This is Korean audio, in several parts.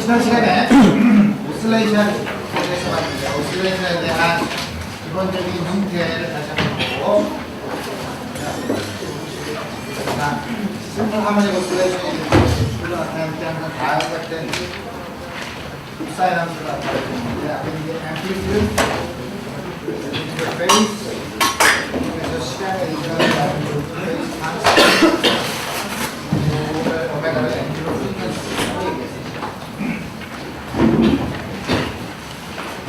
지난 시간에 오슬레이션에 대해서 봤는데 오슬레이션에 대한 기본적인 형태를 다시 한번 보고 심플 하모닉 오슬레이션이 주로 나타날 때 항상 다음과 같은 흡사인 함수가 나타나는데 앞에 이게 앰플리튜드, 페이스, 그래서 시간의 이동을 페이스 함수, 오메가를 앰플로 프리퀀시라고 얘기했어요.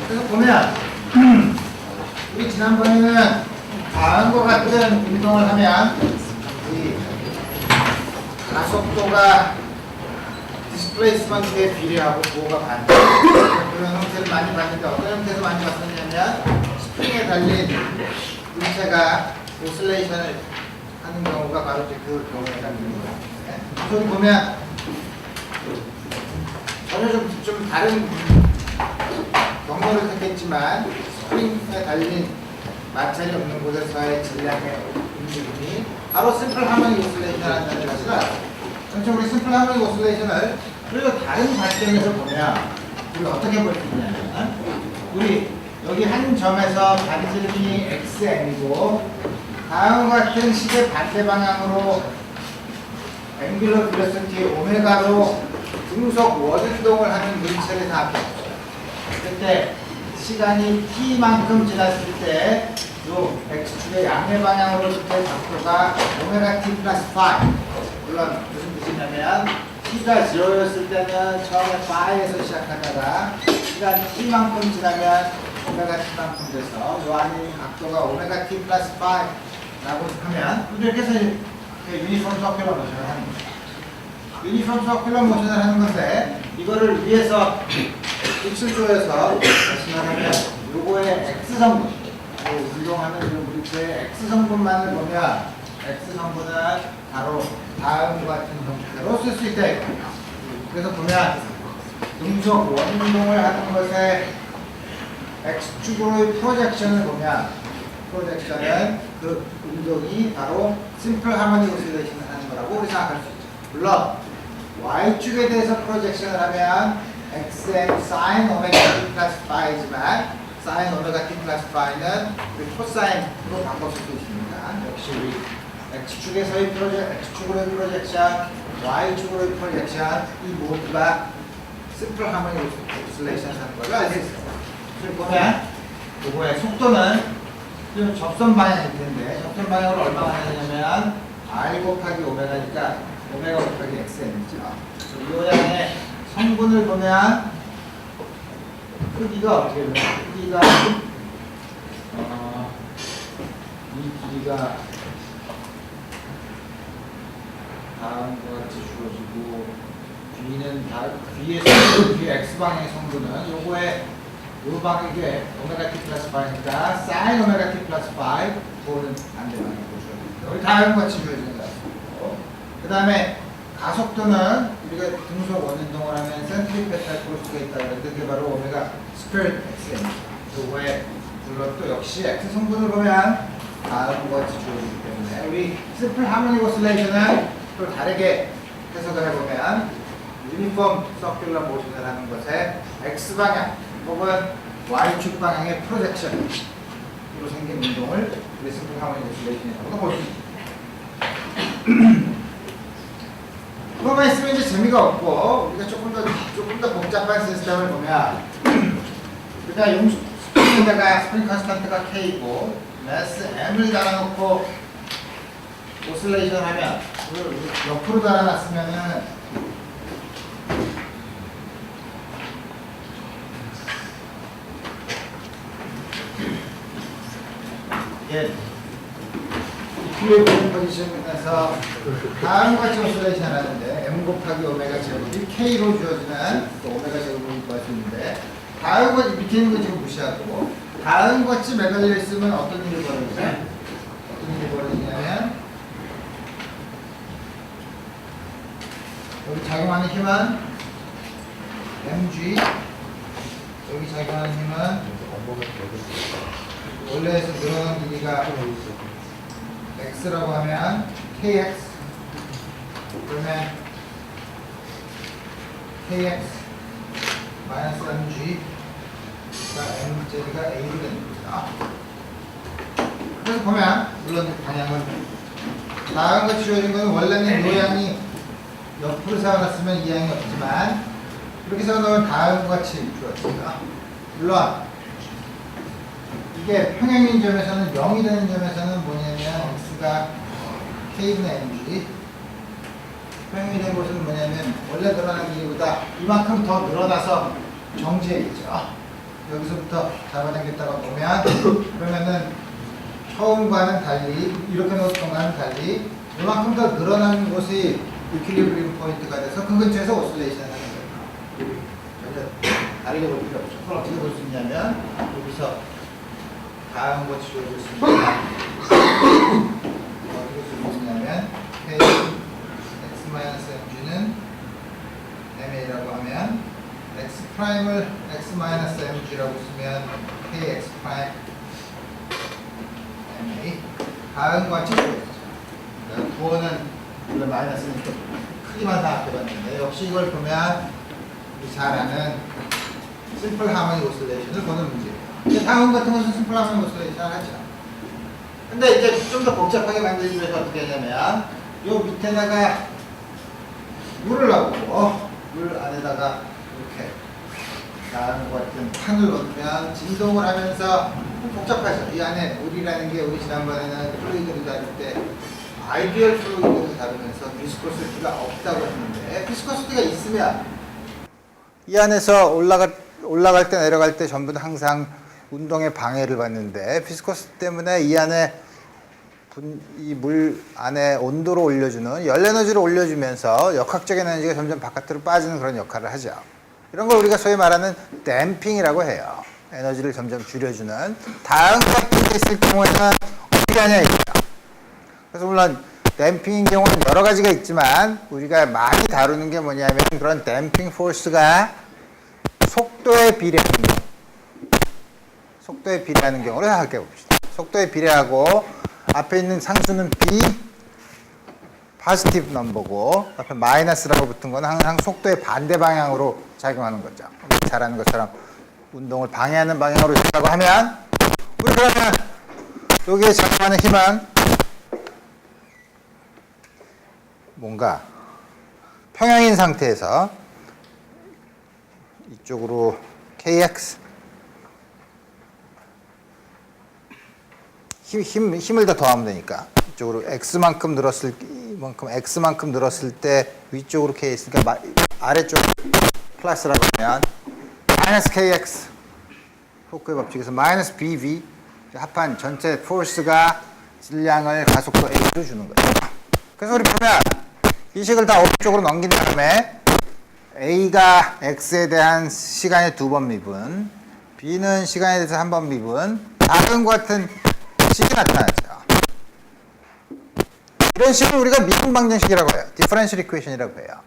그래서 보면 우리 지난번에는 다음과 같은 운동을 하면 이 가속도가 디스플레이스먼트에 비례하고 부호가 반대 그런 형태를 많이 봤는데 어떤 형태에서 많이 봤었냐면 스프링에 달린 물체가 오슬레이션을 하는 경우가 바로 이제 그 경우에 달린 거예요. 저기 보면 전혀 좀 다른 경로를 택했지만 스프링에 달린 마찰이 없는 곳에서의 질량의 움직임이 바로 심플 하모닉 오슬레이션을 한다는 것을 전체 우리 심플 하모닉 오슬레이션을 그리고 다른 관점에서 보면 우리 어떻게 볼 수 있냐면 우리 여기 한 점에서 반지름이 xm이고 다음과 같은 시계 반대 방향으로 앵귤러 빌로시티 오메가로 등속 원운동을 하는 물체를 생각해보세요. 그때 시간이 t만큼 지났을 때 요 x축의 양의 방향으로 줄때 각도가 오메가 t 플러스 5. 물론 무슨 뜻이냐면 t가 0였을 때는 처음에 5에서 시작하다가 시간 t만큼 지나면 오메가 t만큼 돼서 요 안에 각도가 오메가 t 플러스 5라고 하면 이렇게 해서 유니폼 서큘러 모션을 하는 거죠. 유니폼 서큘러 모션을 하는 건데 이거를 위해서 빛을 조여서 다시 말하면 요거의 x성분 운동하는 그 물체의 x성분만을 보면 x성분은 바로 다음과 같은 형태로 쓸 수 있다. 그래서 보면 등속 원운동을 하는 것에 x축으로의 프로젝션을 보면 프로젝션은 그 운동이 바로 심플 하모닉 오슬레이션을 하는 거라고 우리 생각할 수 있죠. 물론 y축에 대해서 프로젝션을 하면 xm sin 오메가 t 플러스 5이지만 sin 오메가 t 플러스 5는 코사인으로 바꿔 쓸 수 있습니다. 역시 우리 x축에서의 x축으로의 프로젝션, y축으로의 프로젝션 이 모두가 심플 하모닉 오슬레이션을 하는 걸로 알수 있어요. 그리고 보면 요거의 속도는 지금 접선 방향일 텐데 접선 방향으로 얼마나 되냐면 r 곱하기 오메가니까 오메가 곱하기 xm이죠. 이 모양의 성분을 보면 크기가 어떻게 되나요? 크기가 이 길이가 다음과 같이 주어지고 뒤는 뒤에서 뒤에 x 방향의 성분은 요거의 요 방향에 오메가 t 플러스 5니까 sin 오메가 t 플러스 5 그거는 반대방향으로 주어집니다. 우리 다음 같이 주어지는 것 같습니다. 그 다음에 가속도는 우리가 등속 원운동을 하면 센트리페탈 포스가 있다 그랬는데 그게 바로 오메가 스퀘어드 xm. 요거에 물론 또 역시 x 성분을 보면 다음과 같이 주어지기 때문에 우리 심플 하모닉 오슬레이션은 또 다르게 해석을 해보면 유니폼 서큘러 모션을 하는 것에 x 방향 혹은 y축 방향의 프로젝션으로 생긴 운동을 우리 심플 하모닉 오슬레이션이라고 볼 수 있습니다. 그거만 있으면 이제 재미가 없고 우리가 조금 더 복잡한 시스템을 보면 우리가 스프링에다가 스프링 컨스턴트가 K이고 매스 M을 달아놓고 오슬레이션 하면 그걸 옆으로 달아놨으면은 이게 이퀄리브리엄 포지션에서 다음과 같이 오슬레이션 하는데 m 곱하기 오메가 제곱이 k로 주어지는 또 오메가 제곱을 구할 수 있는데 다음과 밑에 있는 거 지금 무시하고 다음과 같이 매달려 있으면 어떤 일이 벌어지죠? 어떤 일이 벌어지냐면 여기 작용하는 힘은 mg 여기 작용하는 힘은 원래에서 늘어난 길이가 x라고 하면 kx 그러면 kx 마이너스 mg가 mz가 a로 됩니다. 그래서 보면 물론 방향은 다음과 주어진 것은 원래는 이 양이 옆으로 세워놨으면 이 양이 없지만 이렇게 세워놓으면 다음과 같이 주어집니다. 물론 이게 평행인 점에서는 0이 되는 점에서는 뭐냐면 x가 k분의 mg, 평행이 된 곳은 뭐냐면 원래 늘어난 길이보다 이만큼 더 늘어나서 정지해 있죠. 여기서부터 잡아당겼다가 보면 그러면은 처음과는 달리 이렇게 놓았던 거와는 달리 이만큼 더 늘어나는 곳이 이퀄리브리움 포인트가 돼서 그 근처에서 오실레이션 하는 거예요. 전혀 다르게 볼 필요 없죠. 그걸 어떻게 볼 수 있냐면 여기서 다음 거 지워줄 수 있습니다. 어떻게 쓸 수 있냐면 k x-mg는 ma라고 하면 x''을 x-mg라고 쓰면 kx' ma 다음과 같이 주어지죠. 부호는 원래 마이너스는 좀 크기만 생각해봤는데 역시 이걸 보면 우리 잘 아는 심플 하모닉 오실레이션을 보는 문제예요. 다음 같은 것은 심플 하모닉 오실레이션을 하죠. 근데 이제 좀 더 복잡하게 만들기 위해서 어떻게 하냐면 요 밑에다가 물을 넣고 물 안에다가 이렇게 다음과 같은 판을 넣으면 진동을 하면서 복잡하죠. 이 안에 물이라는 게 우리 지난번에는 플루이드를 다룰 때 아이디얼 플루이드를 다루면서 비스코시티가 없다고 했는데 비스코시티가 있으면 이 안에서 올라갈 때 내려갈 때 전부 다 항상 운동에 방해를 받는데 비스코시티 때문에 이 안에 이 물 안에 온도를 올려주는 열 에너지를 올려주면서 역학적 에너지가 점점 바깥으로 빠지는 그런 역할을 하죠. 이런 걸 우리가 소위 말하는 댐핑이라고 해요. 에너지를 점점 줄여주는. 다음 같은 게 있을 경우에는 어떻게 하냐 이거예요. 그래서 물론 댐핑인 경우는 여러 가지가 있지만 우리가 많이 다루는 게 뭐냐면 그런 댐핑 포스가 속도에 비례하는 경우. 속도에 비례하는 경우를 생각해 봅시다. 속도에 비례하고 앞에 있는 상수는 b 포지티브 넘버고 앞에 마이너스라고 붙은 건 항상 속도의 반대 방향으로 작용하는 거죠. 잘 아는 것처럼 운동을 방해하는 방향으로 있다고 하면 우리 그러면 여기에 작용하는 힘은 뭔가 평행인 상태에서 이쪽으로 kx 힘을 더 더하면 되니까 이쪽으로 x만큼 늘었을 때 위쪽으로 k 있으니까 아래쪽 플러스라고 하면 마이너스 kx 포크의 법칙에서 마이너스 bv 합한 전체 포스가 질량을 가속도 a로 주는 거죠. 그래서 우리 보면 이 식을 다 오른쪽으로 넘긴 다음에 a가 x에 대한 시간의 2번 미분, b는 시간에 대해서 1번 미분, 다음과 같은 식이 나타나죠. 이런 식을 우리가 미분 방정식이라고 해요. 디퍼런셜 이퀘이션이라고 해요.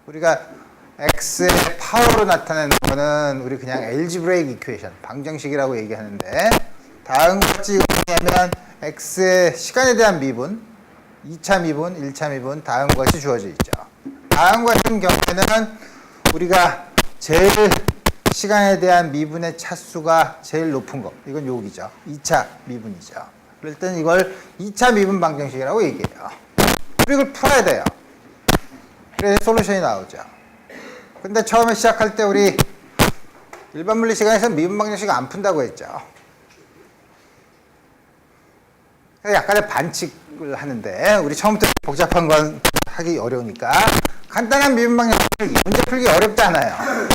우리가 x의 파워로 나타내는 거는 우리 그냥 알지브레이크 이퀘이션, 방정식이라고 얘기하는데 다음과 같이 뭐냐면 x의 시간에 대한 미분, 2차 미분, 1차 미분 다음과 같이 주어져 있죠. 다음 같은 경우에는 우리가 제일 시간에 대한 미분의 차수가 제일 높은 거. 이건 여기죠. 2차 미분이죠. 그럴 땐 이걸 2차 미분 방정식이라고 얘기해요. 그리고 이걸 풀어야 돼요. 그래야 솔루션이 나오죠. 근데 처음에 시작할 때 우리 일반 물리 시간에서 미분 방정식 안 푼다고 했죠. 약간의 반칙을 하는데 우리 처음부터 복잡한 건 하기 어려우니까 간단한 미분 방정식 문제 풀기 어렵지 않아요.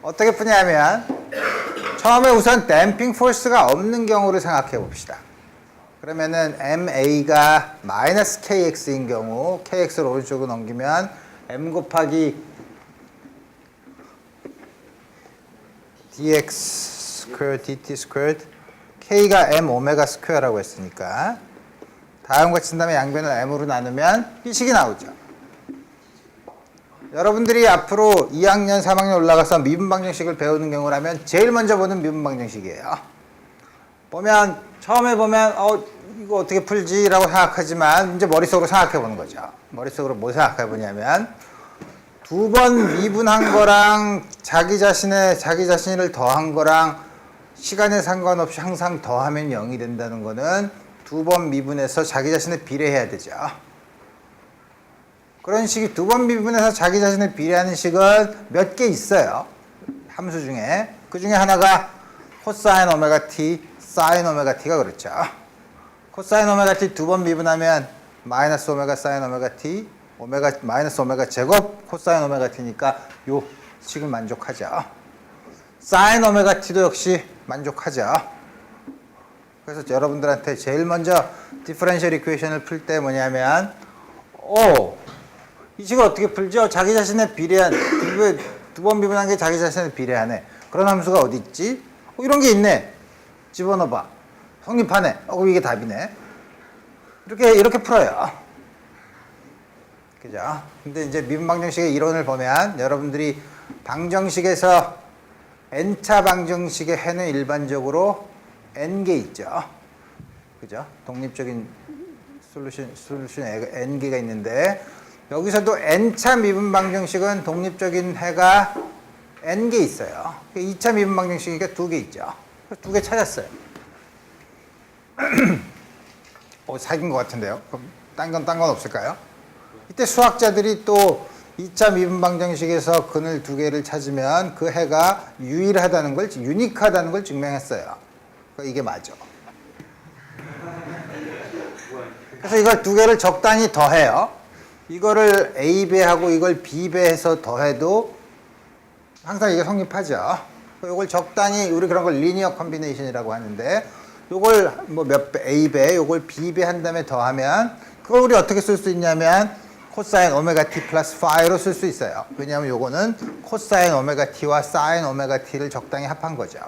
어떻게 푸냐면 처음에 우선 댐핑 포스가 없는 경우를 생각해 봅시다. 그러면은 ma가 마이너스 kx인 경우 kx를 오른쪽으로 넘기면 m 곱하기 dx 스퀘어 dt 스퀘어 k가 m 오메가 스퀘어라고 했으니까 다음과 같이 쓴 다음에 양변을 m으로 나누면 이 식이 나오죠. 여러분들이 앞으로 2학년, 3학년 올라가서 미분 방정식을 배우는 경우라면 제일 먼저 보는 미분 방정식이에요. 처음에 보면 이거 어떻게 풀지라고 생각하지만 이제 머릿속으로 생각해 보는 거죠. 머릿속으로 뭐 생각해 보냐면 두 번 미분한 거랑 자기 자신을 더한 거랑 시간에 상관없이 항상 더하면 0이 된다는 거는 두 번 미분해서 자기 자신에 비례해야 되죠. 그런 식이 두 번 미분해서 자기 자신에 비례하는 식은 몇 개 있어요. 함수 중에. 그 중에 하나가 코사인 오메가 t, 사인 오메가 t가 그렇죠. 코사인 오메가 t 두 번 미분하면 마이너스 오메가 사인 오메가 t, 마이너스 오메가 제곱 코사인 오메가 t니까 요 식을 만족하죠. 사인 오메가 t도 역시 만족하죠. 그래서 여러분들한테 제일 먼저 디퍼런셜 이퀘이션을 풀 때 뭐냐면 이 식을 어떻게 풀죠? 자기 자신에 비례한 두 번 미분한 게 자기 자신에 비례하네. 그런 함수가 어디 있지? 이런 게 있네. 집어넣어봐. 성립하네. 이게 답이네. 이렇게 풀어요. 그죠? 근데 이제 미분 방정식의 이론을 보면 여러분들이 방정식에서 n차 방정식의 해는 일반적으로 n개 있죠. 그죠? 독립적인 솔루션 n개가 있는데 여기서도 n차 미분 방정식은 독립적인 해가 n개 있어요. 2차 미분 방정식이니까 2개 있죠. 2개 찾았어요. 사귄 것 같은데요. 그럼 딴 건 없을까요? 이때 수학자들이 또 2차 미분 방정식에서 근을 2개를 찾으면 그 해가 유니크하다는 걸 증명했어요. 이게 맞아. 그래서 이걸 2개를 적당히 더해요. 이거를 A배하고 이걸 B배해서 더해도 항상 이게 성립하죠. 이걸 적당히 우리 그런 걸 리니어 컴비네이션이라고 하는데 이걸 몇 배, A배, 이걸 B배 한 다음에 더하면 그걸 우리 어떻게 쓸 수 있냐면 코사인 오메가 t 플러스 파이로 쓸 수 있어요. 왜냐하면 요거는 코사인 오메가 t와 사인 오메가 t를 적당히 합한 거죠.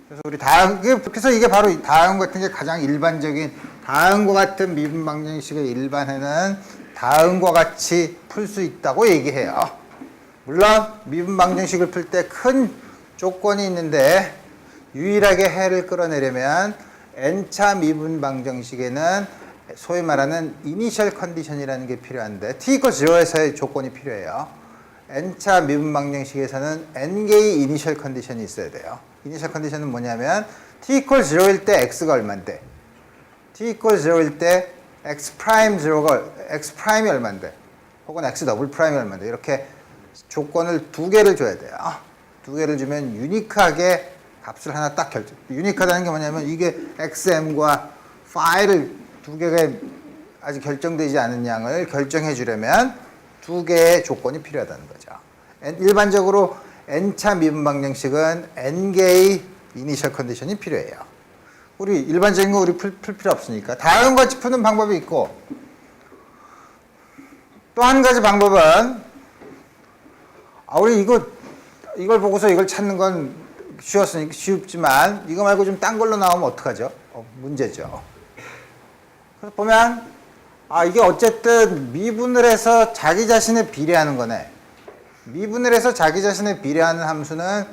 그래서 이게 바로 다음과 같은 게 가장 일반적인 다음과 같은 미분 방정식의 일반해는 다음과 같이 풀 수 있다고 얘기해요. 물론 미분 방정식을 풀 때 큰 조건이 있는데 유일하게 해를 끌어내려면 n차 미분 방정식에는 소위 말하는 이니셜 컨디션이라는 게 필요한데 t=0에서의 조건이 필요해요. n차 미분 방정식에서는 n개의 이니셜 컨디션이 있어야 돼요. 이니셜 컨디션은 뭐냐면 t=0일 때 x가 얼만데 t=0일 때 x'이 얼만데 혹은 x 더블 프라임이 얼만데 이렇게 조건을 2개를 줘야 돼요. 2개를 주면 유니크하게 값을 하나 딱 유니크하다는 게 뭐냐면 이게 xm과 파이를 2개가 아직 결정되지 않은 양을 결정해 주려면 2개의 조건이 필요하다는 거죠. 일반적으로 n차 미분 방정식은 n개의 이니셜 컨디션이 필요해요. 우리 일반적인 거 우리 풀 필요 없으니까 다음 같이 푸는 방법이 있고 또 한 가지 방법은 우리 이걸 보고서 이걸 찾는 건 쉽지만 이거 말고 좀 딴 걸로 나오면 어떡하죠? 문제죠. 그래서 보면 이게 어쨌든 미분을 해서 자기 자신에 비례하는 거네. 미분을 해서 자기 자신에 비례하는 함수는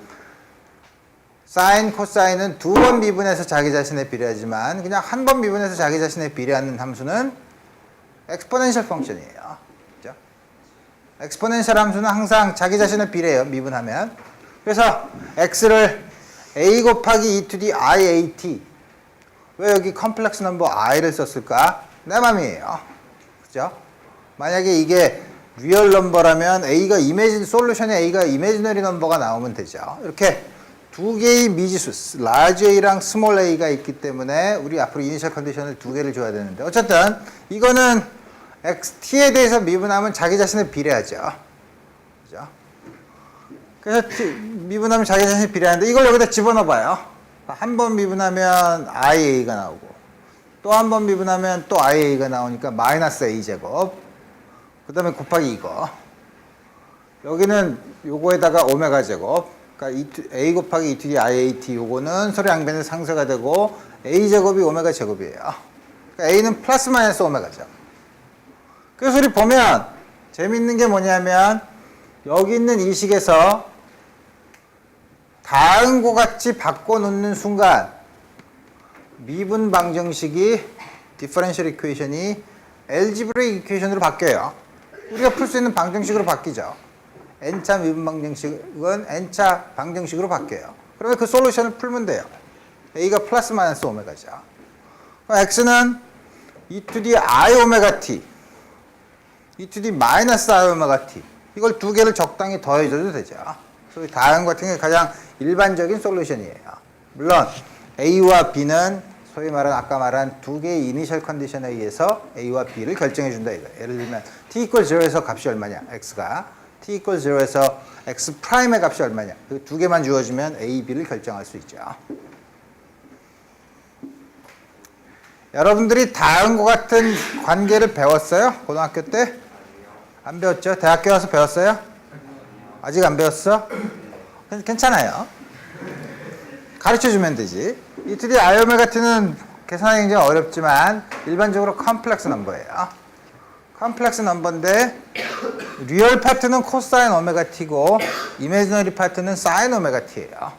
사인, 코사인은 2번 미분해서 자기 자신에 비례하지만 그냥 한 번 미분해서 자기 자신에 비례하는 함수는 엑스포넨셜 펑션이에요. 그죠? 엑스포넨셜 함수는 항상 자기 자신에 비례해요. 미분하면. 그래서 x를 a 곱하기 e to the iat 왜 여기 컴플렉스 넘버 i를 썼을까? 내 맘이에요. 그죠? 만약에 이게 리얼 넘버라면 솔루션에 a가 이미지너리 넘버가 나오면 되죠. 이렇게 2개의 미지수, large a랑 small a가 있기 때문에 우리 앞으로 이니셜 컨디션을 2개를 줘야 되는데 어쨌든 이거는 t에 대해서 미분하면 자기 자신에 비례하죠. 그죠? 그래서 미분하면 자기 자신에 비례하는데 이걸 여기다 집어넣어봐요. 한 번 미분하면 iA가 나오고 또 한 번 미분하면 또 iA가 나오니까 마이너스 a제곱 그 다음에 곱하기 이거 여기는 요거에다가 오메가 제곱 그러니까 a 곱하기 2 to the iat 요거는 서로 양변의 상쇄가 되고 a제곱이 오메가 제곱이에요. 그러니까 a는 플러스 마이너스 오메가죠. 그래서 우리 보면 재밌는 게 뭐냐면 여기 있는 이 식에서 다음과 같이 바꿔놓는 순간 미분 방정식이 디퍼런셜 이퀘이션이 알지브레이크 이퀘이션으로 바뀌어요. 우리가 풀 수 있는 방정식으로 바뀌죠. n차 미분 방정식은 n차 방정식으로 바뀌어요. 그러면 그 솔루션을 풀면 돼요. a가 플러스 마이너스 오메가죠. x는 e to the i 오메가 t, e to the 마이너스 i 오메가 t, 이걸 두 개를 적당히 더해줘도 되죠. 그래서 다음 같은 게 가장 일반적인 솔루션이에요. 물론 a와 b는 소위 말한 아까 말한 두 개의 이니셜 컨디션에 의해서 a와 b를 결정해 준다 이거. 예를 들면 t equal 0에서 값이 얼마냐, x가 t equal 0에서 x 프라임의 값이 얼마냐, 그 두 개만 주어지면 a, b를 결정할 수 있죠. 여러분들이 다음과 같은 관계를 배웠어요? 고등학교 때? 안 배웠죠? 대학교 와서 배웠어요? 아직 안 배웠어? 괜찮아요. 가르쳐주면 되지. 이 둘이 i 오메가 t는 계산하기 굉장히 어렵지만 일반적으로 컴플렉스 넘버예요. 컴플렉스 넘버인데 리얼 파트는 코사인 오메가 t고 이미지너리 파트는 사인 오메가 t예요.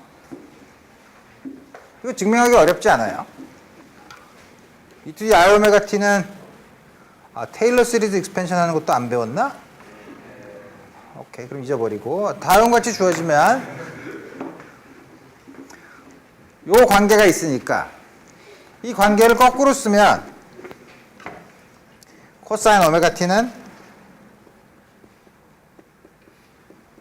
이거 증명하기 어렵지 않아요. 이 둘이 i 오메가 t는 테일러 시리즈 익스펜션 하는 것도 안 배웠나? 오케이, 그럼 잊어버리고 다음 같이 주어지면 요 관계가 있으니까 이 관계를 거꾸로 쓰면 코사인 오메가 t는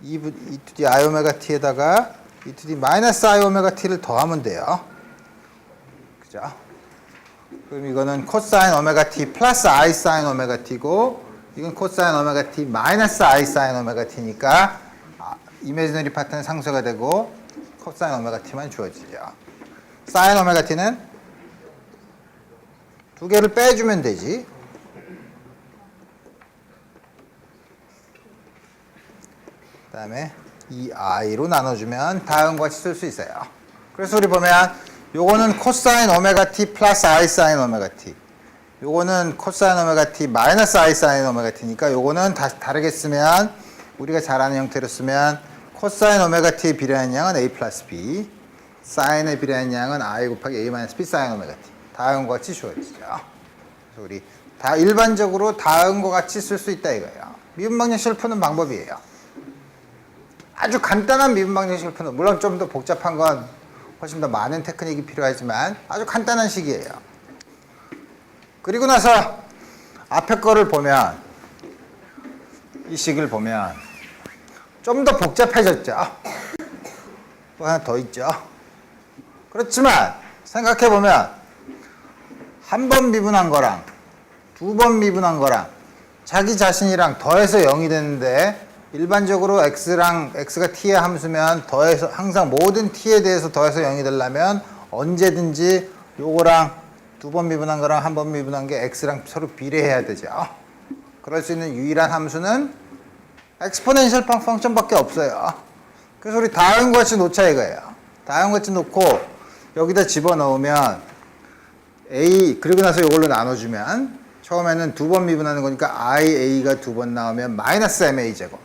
e to the i 오메가 t에다가 e to the 마이너스 i 오메가 t를 더하면 돼요. 그죠? 그럼 이거는 코사인 오메가 t 플러스 i 사인 오메가 t고 이건 코사인 오메가 t 마이너스 i 사인 오메가 t니까 이미지너리 파트는 상쇄가 되고 코사인 오메가 t만 주어지죠. 사인 오메가 t는 두 개를 빼주면 되지. 그 다음에 이 i로 나눠주면 다음과 같이 쓸 수 있어요. 그래서 우리 보면 요거는 코사인 오메가 t 플러스 i 사인 오메가 t, 요거는 코사인 오메가 t 마이너스 i 사인 오메가 t니까 요거는 다르게 쓰면 우리가 잘 아는 형태로 쓰면 코사인 오메가 t에 비례한 양은 a 플러스 b, 사인에 비례한 양은 i 곱하기 a 마이너스 b 사인 오메가 t. 다음과 같이 주어지죠. 그래서 우리 다 일반적으로 다음과 같이 쓸 수 있다 이거예요. 미분 방정식을 푸는 방법이에요. 아주 간단한 미분 방정식을 푸는, 물론 좀 더 복잡한 건 훨씬 더 많은 테크닉이 필요하지만 아주 간단한 식이에요. 그리고 나서 앞에 거를 보면 이 식을 보면 좀 더 복잡해졌죠. 또 하나 더 있죠. 그렇지만 생각해보면 한 번 미분한 거랑 두 번 미분한 거랑 자기 자신이랑 더해서 0이 되는데 일반적으로 x가 t의 함수면 더해서 항상 모든 t에 대해서 더해서 0이 되려면 언제든지 요거랑 두 번 미분한 거랑 한 번 미분한 게 x랑 서로 비례해야 되죠. 그럴 수 있는 유일한 함수는 엑스포넨셜 펑션밖에 없어요. 그래서 우리 다음과 같이 놓자 이거예요. 다음과 같이 놓고 여기다 집어넣으면 a, 그리고 나서 이걸로 나눠주면 처음에는 두 번 미분하는 거니까 ia가 두 번 나오면 마이너스 ma 제곱,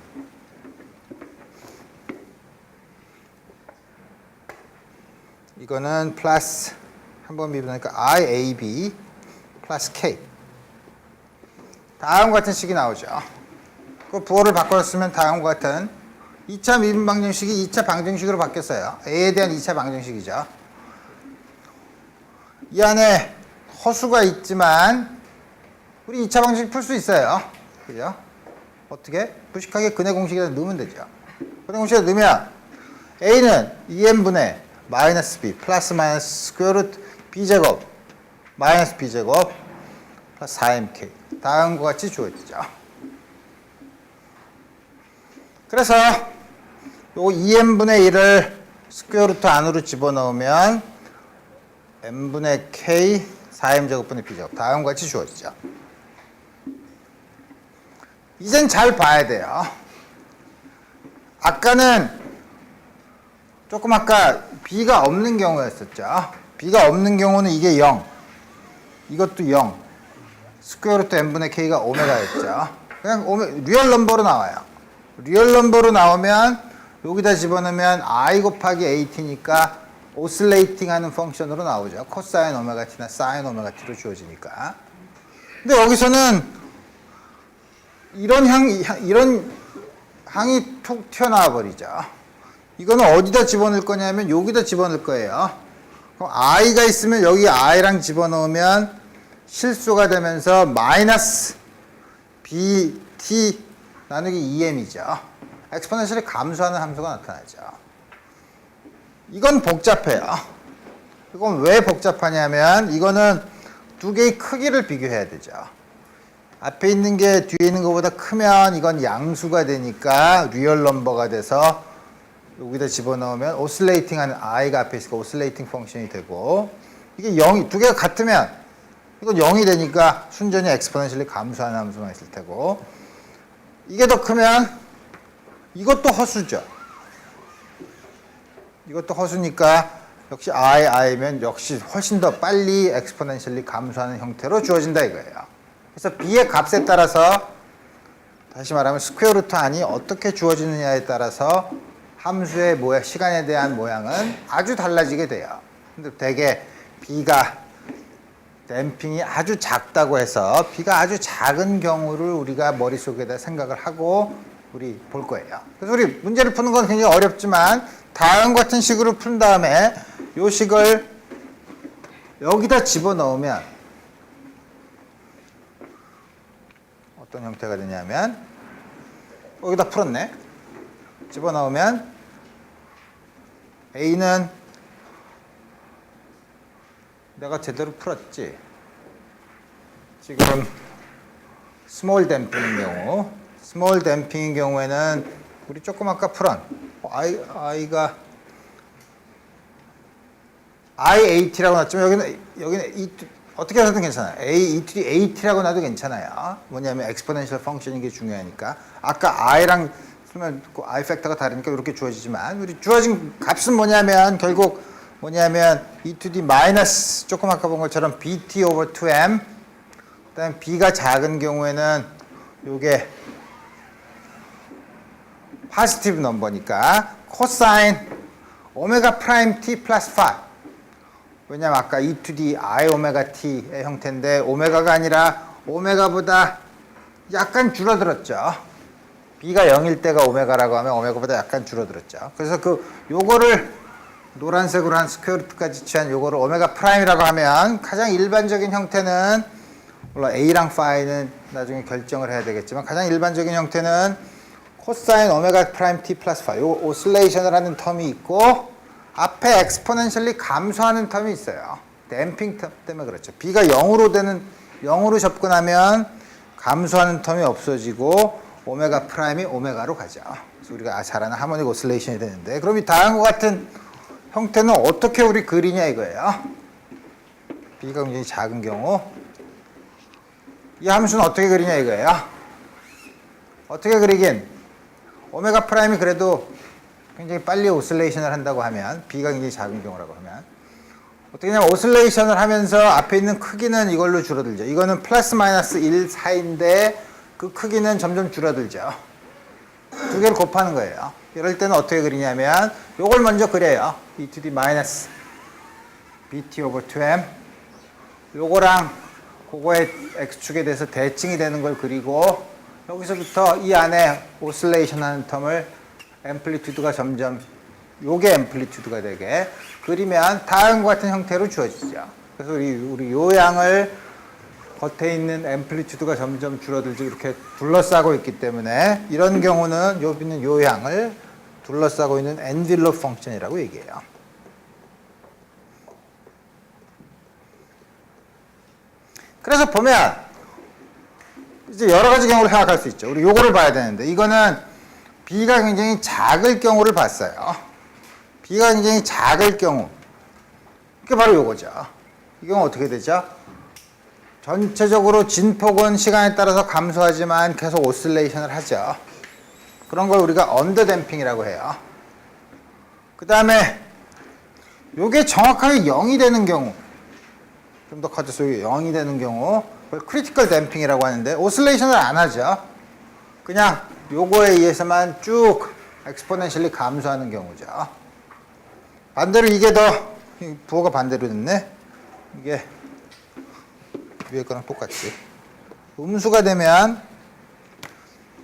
이거는 플러스 한 번 미분하니까 iab 플러스 k. 다음과 같은 식이 나오죠. 그 부호를 바꿔쓰면 다음과 같은 2차 미분 방정식이 2차 방정식으로 바뀌었어요. a에 대한 2차 방정식이죠. 이 안에 허수가 있지만 우리 2차 방정식 풀 수 있어요. 그죠? 어떻게? 부식하게 근해 공식에다 넣으면 되죠. 근해 공식에다 넣으면 a는 2n분의 마이너스 b 플러스 마이너스 스퀘어 루트 b제곱 마이너스 b제곱 플러스 4mk. 다음과 같이 주어지죠. 그래서 요거 2n분의 1을 스퀘어 루트 안으로 집어넣으면 n분의 k 4m제곱분의 b제곱. 다음과 같이 주어지죠. 이젠 잘 봐야 돼요. 아까는 조금 아까 b가 없는 경우였었죠. b가 없는 경우는 이게 0, 이것도 0, 스퀘어 루트 n분의 k가 오메가였죠. 그냥 리얼 넘버로 나와요. 리얼 넘버로 나오면 여기다 집어넣으면 i 곱하기 at니까 오슬레이팅 하는 펑션으로 나오죠. 코사인 오메가 t나 사인 오메가 t로 주어지니까. 근데 여기서는 이런 항이 툭 튀어나와 버리죠. 이거는 어디다 집어넣을 거냐면 여기다 집어넣을 거예요. 그럼 i가 있으면 여기 i랑 집어넣으면 실수가 되면서 마이너스 bt 나누기 2m이죠. 엑스포넨셜이 감소하는 함수가 나타나죠. 이건 복잡해요. 이건 왜 복잡하냐면 이거는 두 개의 크기를 비교해야 되죠. 앞에 있는 게 뒤에 있는 것보다 크면 이건 양수가 되니까 리얼 넘버가 돼서 여기다 집어넣으면 오슬레이팅 하는 i가 앞에 있으니까 오슬레이팅 펑션이 되고, 이게 0이 두 개가 같으면 이건 0이 되니까 순전히 엑스포넨셜이 감소하는 함수만 있을 테고, 이게 더 크면 이것도 허수죠. 이것도 허수니까 역시 i면 역시 훨씬 더 빨리 엑스포넨셜이 감소하는 형태로 주어진다 이거예요. 그래서 b의 값에 따라서, 다시 말하면 스퀘어 루트 안이 어떻게 주어지느냐에 따라서 함수의 시간에 대한 모양은 아주 달라지게 돼요. 근데 대개 b가 댐핑이 아주 작다고 해서 b가 아주 작은 경우를 우리가 머릿속에다 생각을 하고 우리 볼 거예요. 그래서 우리 문제를 푸는 건 굉장히 어렵지만 다음 같은 식으로 푼 다음에 요 식을 여기다 집어넣으면 어떤 형태가 되냐면, 여기다 풀었네. 집어넣으면 A는 내가 제대로 풀었지. 지금 스몰 댐핑인 경우, 스몰 댐핑인 경우에는 우리 조금 아까 풀은 i가 iat라고 놨지만 여기는 어떻게 해서든 괜찮아요. at라고 놔도 괜찮아요. 뭐냐면 엑스포넨셜 펑션인 게 중요하니까. 아까 i랑 쓰면 i 팩터가 다르니까 이렇게 주어지지만, 우리 주어진 값은 결국 뭐냐면 e to the 마이너스 조금 아까 본 것처럼 bt over 2m, 그다음에 b가 작은 경우에는 요게 포지티브 넘버니까 코사인 오메가 프라임 t 플러스 5. 왜냐면 아까 e to the i 오메가 t의 형태인데 오메가가 아니라 오메가보다 약간 줄어들었죠. b가 0일 때가 오메가라고 하면 오메가보다 약간 줄어들었죠. 그래서 요거를 노란색으로 한 스퀘어 루트까지 취한 요거를 오메가 프라임이라고 하면, 가장 일반적인 형태는, 물론 a랑 phi는 나중에 결정을 해야 되겠지만 가장 일반적인 형태는 코사인 오메가 프라임 t 플러스 5, 요 오슬레이션을 하는 텀이 있고 앞에 엑스포넨셜리 감소하는 텀이 있어요. 댐핑 텀 때문에 그렇죠. b가 0으로 접근하면 감소하는 텀이 없어지고 오메가 프라임이 오메가로 가죠. 그래서 우리가 잘 아는 하모닉 오슬레이션이 되는데, 그럼 이 다음과 같은 형태는 어떻게 우리 그리냐 이거예요. b가 굉장히 작은 경우 이 함수는 어떻게 그리냐 이거예요. 어떻게 그리긴, 오메가 프라임이 그래도 굉장히 빨리 오슬레이션을 한다고 하면, b가 굉장히 작은 경우라고 하면 어떻게 하냐면 오슬레이션을 하면서 앞에 있는 크기는 이걸로 줄어들죠. 이거는 플러스 마이너스 1 사이인데 그 크기는 점점 줄어들죠. 두 개를 곱하는 거예요. 이럴 때는 어떻게 그리냐면 요걸 먼저 그려요. e to the 마이너스 bt over 2m, 요거랑 그거의 x축에 대해서 대칭이 되는 걸 그리고, 여기서부터 이 안에 오슬레이션 하는 텀을 앰플리튜드가 점점 요게 앰플리튜드가 되게 그리면 다음과 같은 형태로 주어지죠. 그래서 우리 요 양을 겉에 있는 앰플리튜드가 점점 줄어들지 이렇게 둘러싸고 있기 때문에, 이런 경우는 여기는 요 양을 둘러싸고 있는 엔빌롭 펑션이라고 얘기해요. 그래서 보면 이제 여러 가지 경우를 생각할 수 있죠. 우리 요거를 봐야 되는데, 이거는 b가 굉장히 작을 경우를 봤어요. b가 굉장히 작을 경우, 이게 바로 요거죠. 이 경우 어떻게 되죠? 전체적으로 진폭은 시간에 따라서 감소하지만 계속 오슬레이션을 하죠. 그런 걸 우리가 언더댐핑이라고 해요. 그 다음에 요게 정확하게 0이 되는 경우, 좀 더 커져서 이게 0이 되는 경우, 그걸 크리티컬 댐핑이라고 하는데 오슬레이션을 안 하죠. 그냥 요거에 의해서만 쭉 엑스포넨셜리 감소하는 경우죠. 반대로 이게 더, 부호가 반대로 됐네. 이게 위에 거랑 똑같지. 음수가 되면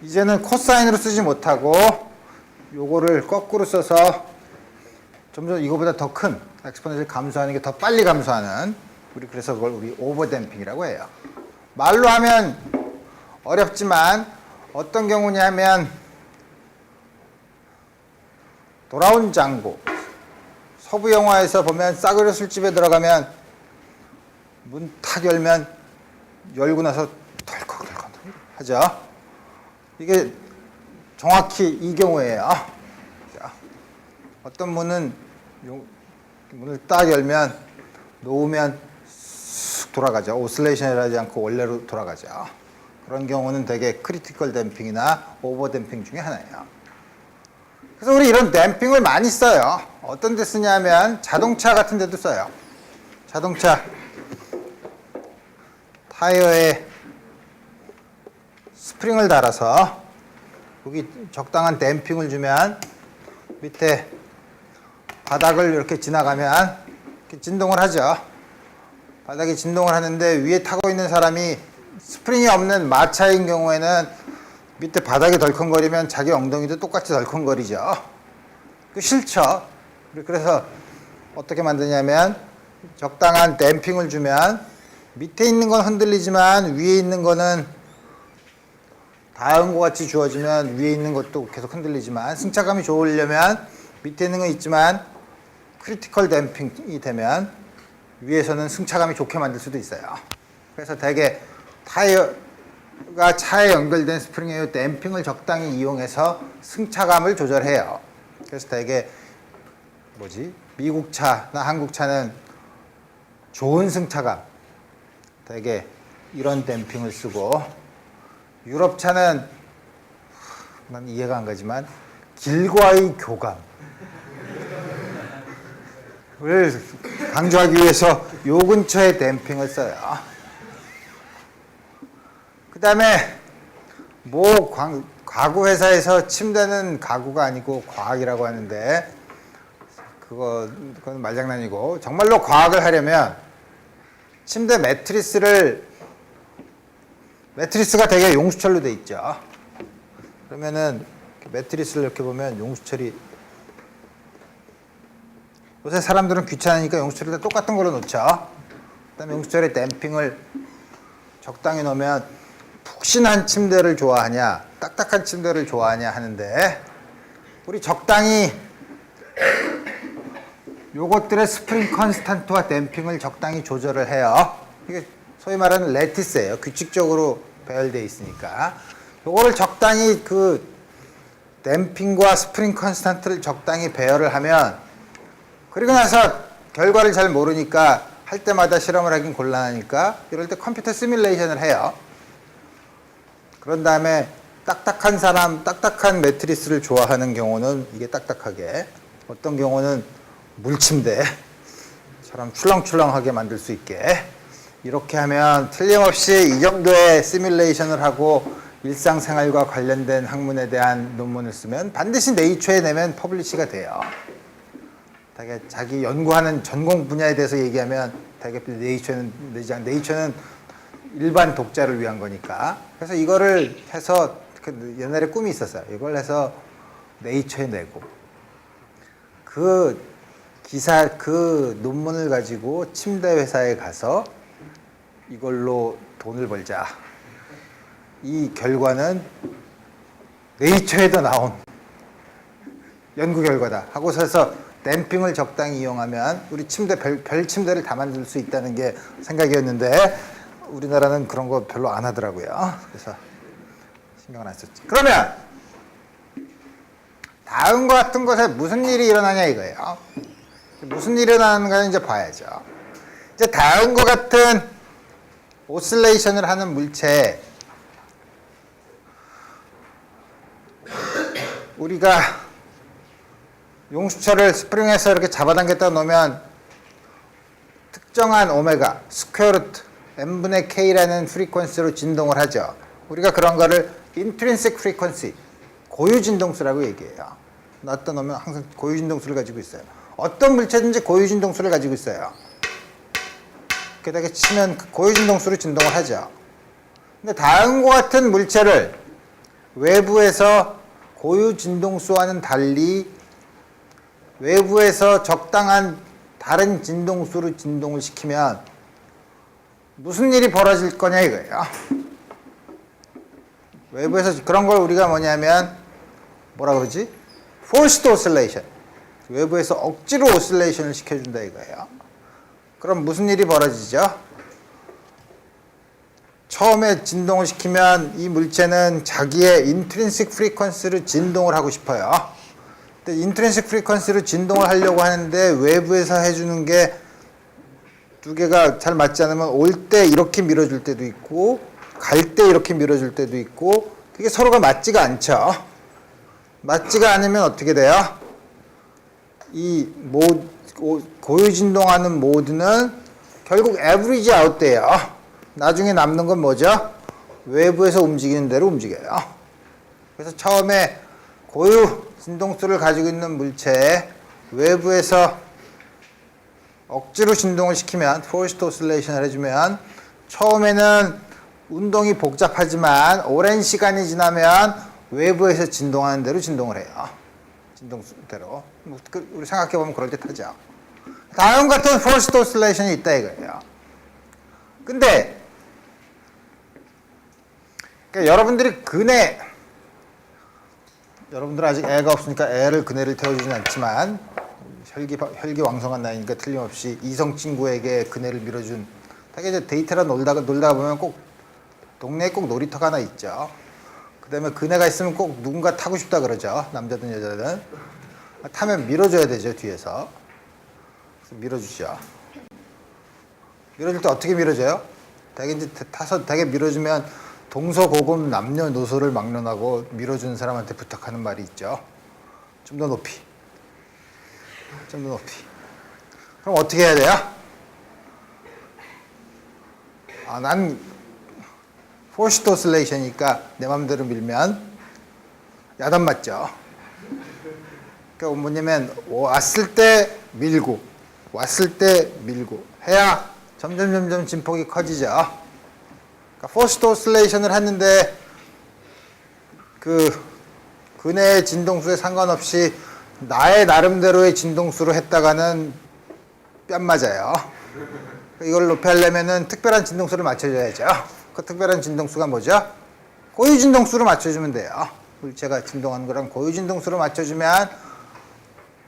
이제는 코사인으로 쓰지 못하고 요거를 거꾸로 써서 점점 이거보다 더 큰 엑스포넨셜 감소하는 게 더 빨리 감소하는, 우리 그래서 그걸 우리 오버댐핑이라고 해요. 말로 하면 어렵지만 어떤 경우냐면 돌아온 장고, 서부 영화에서 보면 싸구려 술집에 들어가면 문 탁 열면 열고 나서 덜컥덜컥 하죠. 이게 정확히 이 경우예요. 자, 어떤 문은 문을 딱 열면 놓으면 쑥 돌아가죠. 오슬레이션을 하지 않고 원래로 돌아가죠. 그런 경우는 되게 크리티컬 댐핑이나 오버 댐핑 중에 하나예요. 그래서 우리 이런 댐핑을 많이 써요. 어떤 데 쓰냐면 자동차 같은 데도 써요. 자동차 타이어에 스프링을 달아서 여기 적당한 댐핑을 주면 밑에 바닥을 이렇게 지나가면 이렇게 진동을 하죠. 바닥이 진동을 하는데 위에 타고 있는 사람이 스프링이 없는 마차인 경우에는 밑에 바닥이 덜컹거리면 자기 엉덩이도 똑같이 덜컹거리죠. 그 싫죠. 그래서 어떻게 만드냐면 적당한 댐핑을 주면 밑에 있는 건 흔들리지만 위에 있는 거는 다음과 같이 주어지면 위에 있는 것도 계속 흔들리지만, 승차감이 좋으려면 밑에 있는 건 있지만 크리티컬 댐핑이 되면 위에서는 승차감이 좋게 만들 수도 있어요. 그래서 대개 타이어가 차에 연결된 스프링의 댐핑을 적당히 이용해서 승차감을 조절해요. 그래서 대개 미국 차나 한국 차는 좋은 승차감, 대개 이런 댐핑을 쓰고, 유럽 차는 난 이해가 안 가지만 길과의 교감을 강조하기 위해서 요 근처에 댐핑을 써요. 그 다음에 가구 회사에서 침대는 가구가 아니고 과학이라고 하는데, 그건 말장난이고, 정말로 과학을 하려면 침대 매트리스가 되게 용수철로 돼 있죠. 그러면은 매트리스를 이렇게 보면 용수철이, 요새 사람들은 귀찮으니까 용수철에다 똑같은 걸로 놓죠. 그다음에 용수철에 댐핑을 적당히 놓으면 푹신한 침대를 좋아하냐 딱딱한 침대를 좋아하냐 하는데, 우리 적당히 요것들의 스프링 컨스탄트와 댐핑을 적당히 조절을 해요. 이게 소위 말하는 레티스예요. 규칙적으로 배열되어 있으니까 요거를 적당히 그 댐핑과 스프링 컨스탄트를 적당히 배열을 하면, 그리고 나서 결과를 잘 모르니까 할 때마다 실험을 하긴 곤란하니까 이럴 때 컴퓨터 시뮬레이션을 해요. 그런 다음에 딱딱한 매트리스를 좋아하는 경우는 이게 딱딱하게, 어떤 경우는 물침대처럼 출렁출렁하게 만들 수 있게, 이렇게 하면 틀림없이 이 정도의 시뮬레이션을 하고 일상생활과 관련된 학문에 대한 논문을 쓰면 반드시 네이처에 내면 퍼블리시가 돼요. 되게 자기 연구하는 전공 분야에 대해서 얘기하면 되게 네이처는 내지 않, 네이처는 일반 독자를 위한 거니까. 그래서 이거를 해서 옛날에 꿈이 있었어요. 이걸 해서 네이처에 내고 그 논문을 가지고 침대 회사에 가서 이걸로 돈을 벌자. 이 결과는 네이처에도 나온 연구 결과다 하고서 해서 댐핑을 적당히 이용하면 우리 침대 별 침대를 다 만들 수 있다는 게 생각이었는데, 우리나라는 그런 거 별로 안 하더라고요. 그래서 신경을 안 썼지. 그러면 다음과 같은 것에 무슨 일이 일어나냐 이거예요. 무슨 일이 일어나는가 이제 봐야죠. 이제 다음과 같은 오슬레이션을 하는 물체에 우리가 용수철을 스프링에서 이렇게 잡아당겼다 놓으면 특정한 오메가 스퀘어 루트 n분의 k라는 프리퀀시로 진동을 하죠. 우리가 그런 거를 intrinsic frequency, 고유 진동수라고 얘기해요. 놨다 놓으면 항상 고유 진동수를 가지고 있어요. 어떤 물체든지 고유 진동수를 가지고 있어요. 게다가 치면 그 고유 진동수로 진동을 하죠. 근데 다음과 같은 물체를 외부에서 고유 진동수와는 달리 외부에서 적당한 다른 진동수로 진동을 시키면 무슨 일이 벌어질 거냐 이거예요. 외부에서 그런 걸 우리가 뭐냐면 뭐라 그러지? forced oscillation. 외부에서 억지로 오실레이션을 시켜준다 이거예요. 그럼 무슨 일이 벌어지죠? 처음에 진동을 시키면 이 물체는 자기의 intrinsic frequency로 진동을 하고 싶어요. 근데 intrinsic frequency로 진동을 하려고 하는데 외부에서 해주는 게 두 개가 잘 맞지 않으면 올 때 이렇게 밀어줄 때도 있고 갈 때 이렇게 밀어줄 때도 있고 그게 서로가 맞지가 않죠. 맞지가 않으면 어떻게 돼요? 이 고유 진동하는 모드는 결국 average out 돼요. 나중에 남는 건 뭐죠? 외부에서 움직이는 대로 움직여요. 그래서 처음에 고유 진동수를 가지고 있는 물체에 외부에서 억지로 진동을 시키면 forced oscillation을 해주면 처음에는 운동이 복잡하지만 오랜 시간이 지나면 외부에서 진동하는 대로 진동을 해요. 진동수대로. 우리 생각해보면 그럴듯하죠. 다음 같은 forced oscillation이 있다 이거예요. 근데 그러니까 여러분들 아직 애가 없으니까 애를 그네를 태워주진 않지만 혈기왕성한 나이니까 틀림없이 이성 친구에게 그네를 밀어준 되게 이제 데이트라 놀다 보면 꼭 동네에 꼭 놀이터가 하나 있죠. 그다음에 그네가 있으면 꼭 누군가 타고 싶다 그러죠. 남자든 여자든 타면 밀어줘야 되죠 뒤에서. 그래서 밀어주죠. 밀어줄 때 어떻게 밀어줘요? 되게 이제 타서 되게 밀어주면 동서고금 남녀노소를 막론하고 밀어주는 사람한테 부탁하는 말이 있죠. 좀 더 높이. 좀 더 높이. 그럼 어떻게 해야 돼요? 난 forced oscillation이니까 내 맘대로 밀면 야단 맞죠. 그러니까 뭐냐면 왔을 때 밀고 해야 점점 진폭이 커지죠. 그러니까 forced oscillation을 했는데 그 그네의 진동수에 상관없이 나의 나름대로의 진동수로 했다가는 뺨 맞아요. 이걸 높이 하려면은 특별한 진동수를 맞춰줘야죠. 그 특별한 진동수가 뭐죠? 고유 진동수로 맞춰주면 돼요. 물체가 진동하는 거랑 고유 진동수로 맞춰주면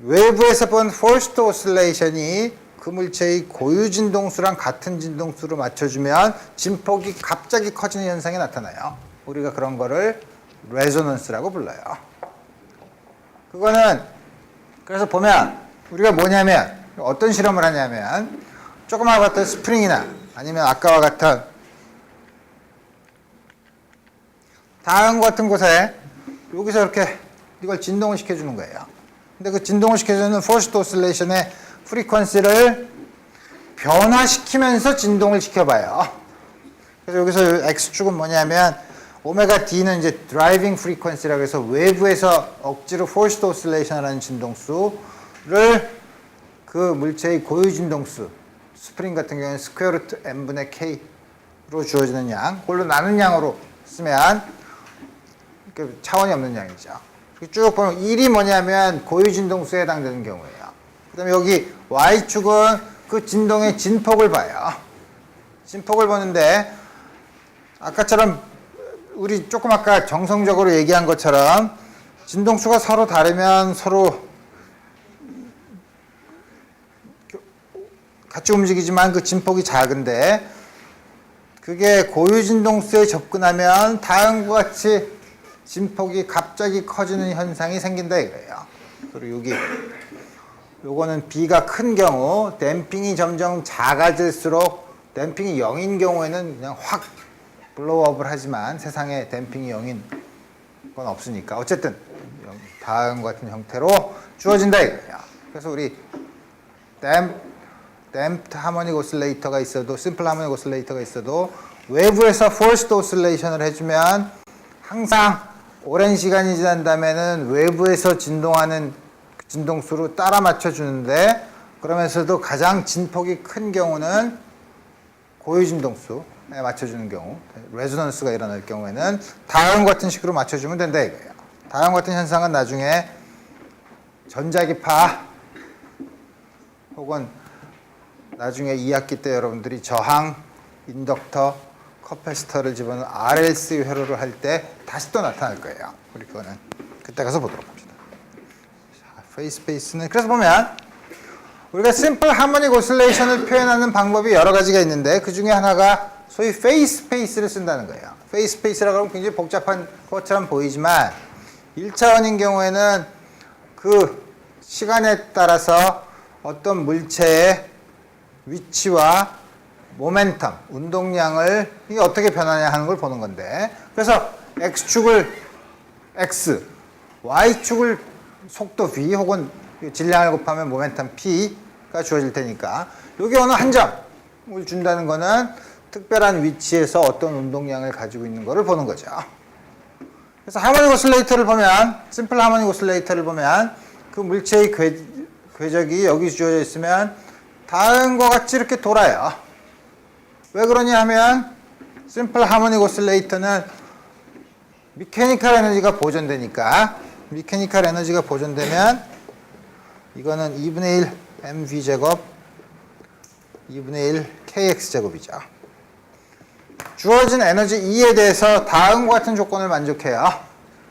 외부에서 본 forced oscillation이 그 물체의 고유 진동수랑 같은 진동수로 맞춰주면 진폭이 갑자기 커지는 현상이 나타나요. 우리가 그런 거를 레조넌스라고 불러요. 그거는 그래서 보면 우리가 뭐냐면 어떤 실험을 하냐면 조그마한 같은 스프링이나 아니면 아까와 같은 다음 같은 곳에 여기서 이렇게 이걸 진동을 시켜주는 거예요. 근데 그 진동을 시켜주는 forced oscillation의 프리퀀시를 변화시키면서 진동을 시켜봐요. 그래서 여기서 X축은 뭐냐면 오메가 D는 이제 드라이빙 프리퀀시라고 해서 외부에서 억지로 forced oscillation을 하는 진동수를 그 물체의 고유 진동수 스프링 같은 경우는 스퀘어 루트 n분의 k로 주어지는 양 그걸로 나눈 양으로 쓰면 차원이 없는 양이죠. 쭉 보면 1이 뭐냐면 고유 진동수에 해당되는 경우예요. 그 다음에 여기 Y축은 그 진동의 진폭을 봐요. 진폭을 보는데 아까처럼 우리 조금 아까 정성적으로 얘기한 것처럼 진동수가 서로 다르면 서로 같이 움직이지만 그 진폭이 작은데 그게 고유 진동수에 접근하면 다음과 같이 진폭이 갑자기 커지는 현상이 생긴다 이거예요. 그리고 여기 요거는 B가 큰 경우 댐핑이 점점 작아질수록 댐핑이 0인 경우에는 그냥 확 블로우업을 하지만 세상에 댐핑이 0인 건 없으니까 어쨌든 다음 같은 형태로 주어진다 이거예요. 그래서 우리 댐프드 하모닉 오실레이터가 있어도 심플 하모닉 오실레이터가 있어도 외부에서 forced oscillation을 해주면 항상 오랜 시간이 지난 다음에는 외부에서 진동하는 진동수로 따라 맞춰주는데 그러면서도 가장 진폭이 큰 경우는 고유 진동수 맞춰주는 경우, 레조넌스가 일어날 경우에는 다음과 같은 식으로 맞춰주면 된다 이거예요. 다음과 같은 현상은 나중에 전자기파 혹은 나중에 2학기 때 여러분들이 저항, 인덕터, 커패시터를 집어넣은 RLC 회로를 할 때 다시 또 나타날 거예요. 우리 그거는 그때 가서 보도록 합시다. 자, 페이스 스페이스는 그래서 보면 우리가 심플 하모닉 오실레이션을 표현하는 방법이 여러 가지가 있는데 그 중에 하나가 소위 페이스 스페이스를 쓴다는 거예요. 페이스 스페이스라고 하면 굉장히 복잡한 것처럼 보이지만 1차원인 경우에는 그 시간에 따라서 어떤 물체의 위치와 모멘텀, 운동량을 이게 어떻게 변하냐 하는 걸 보는 건데 그래서 X축을 X, Y축을 속도 V 혹은 질량을 곱하면 모멘텀 P가 주어질 테니까 여기 어느 한 점을 준다는 거는 특별한 위치에서 어떤 운동량을 가지고 있는 거를 보는 거죠. 그래서 하모닉 오실레이터를 보면 심플 하모닉 오실레이터를 보면 그 물체의 궤적이 여기 주어져 있으면 다음과 같이 이렇게 돌아요. 왜 그러냐 하면 심플 하모닉 오실레이터는 미케니컬 에너지가 보존되니까 미케니컬 에너지가 보존되면 이거는 2분의 1 mv 제곱 2분의 1 kx 제곱이죠. 주어진 에너지 E에 대해서 다음과 같은 조건을 만족해요.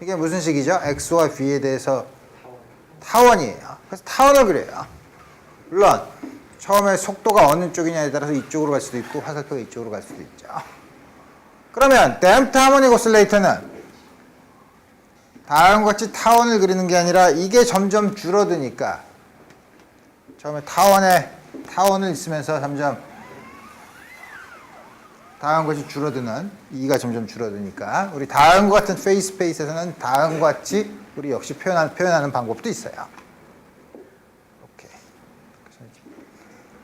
이게 무슨 식이죠? X와 V에 대해서 타원이에요. 그래서 타원을 그려요. 물론 처음에 속도가 어느 쪽이냐에 따라서 이쪽으로 갈 수도 있고 화살표가 이쪽으로 갈 수도 있죠. 그러면 댐프드 하모닉 오실레이터는 다음과 같이 타원을 그리는 게 아니라 이게 점점 줄어드니까 처음에 타원을 있으면서 점점 다음과 같이 줄어드는 E가 점점 줄어드니까 우리 다음과 같은 페이스 스페이스에서는 다음과 같이 우리 역시 표현하는 방법도 있어요. 오케이.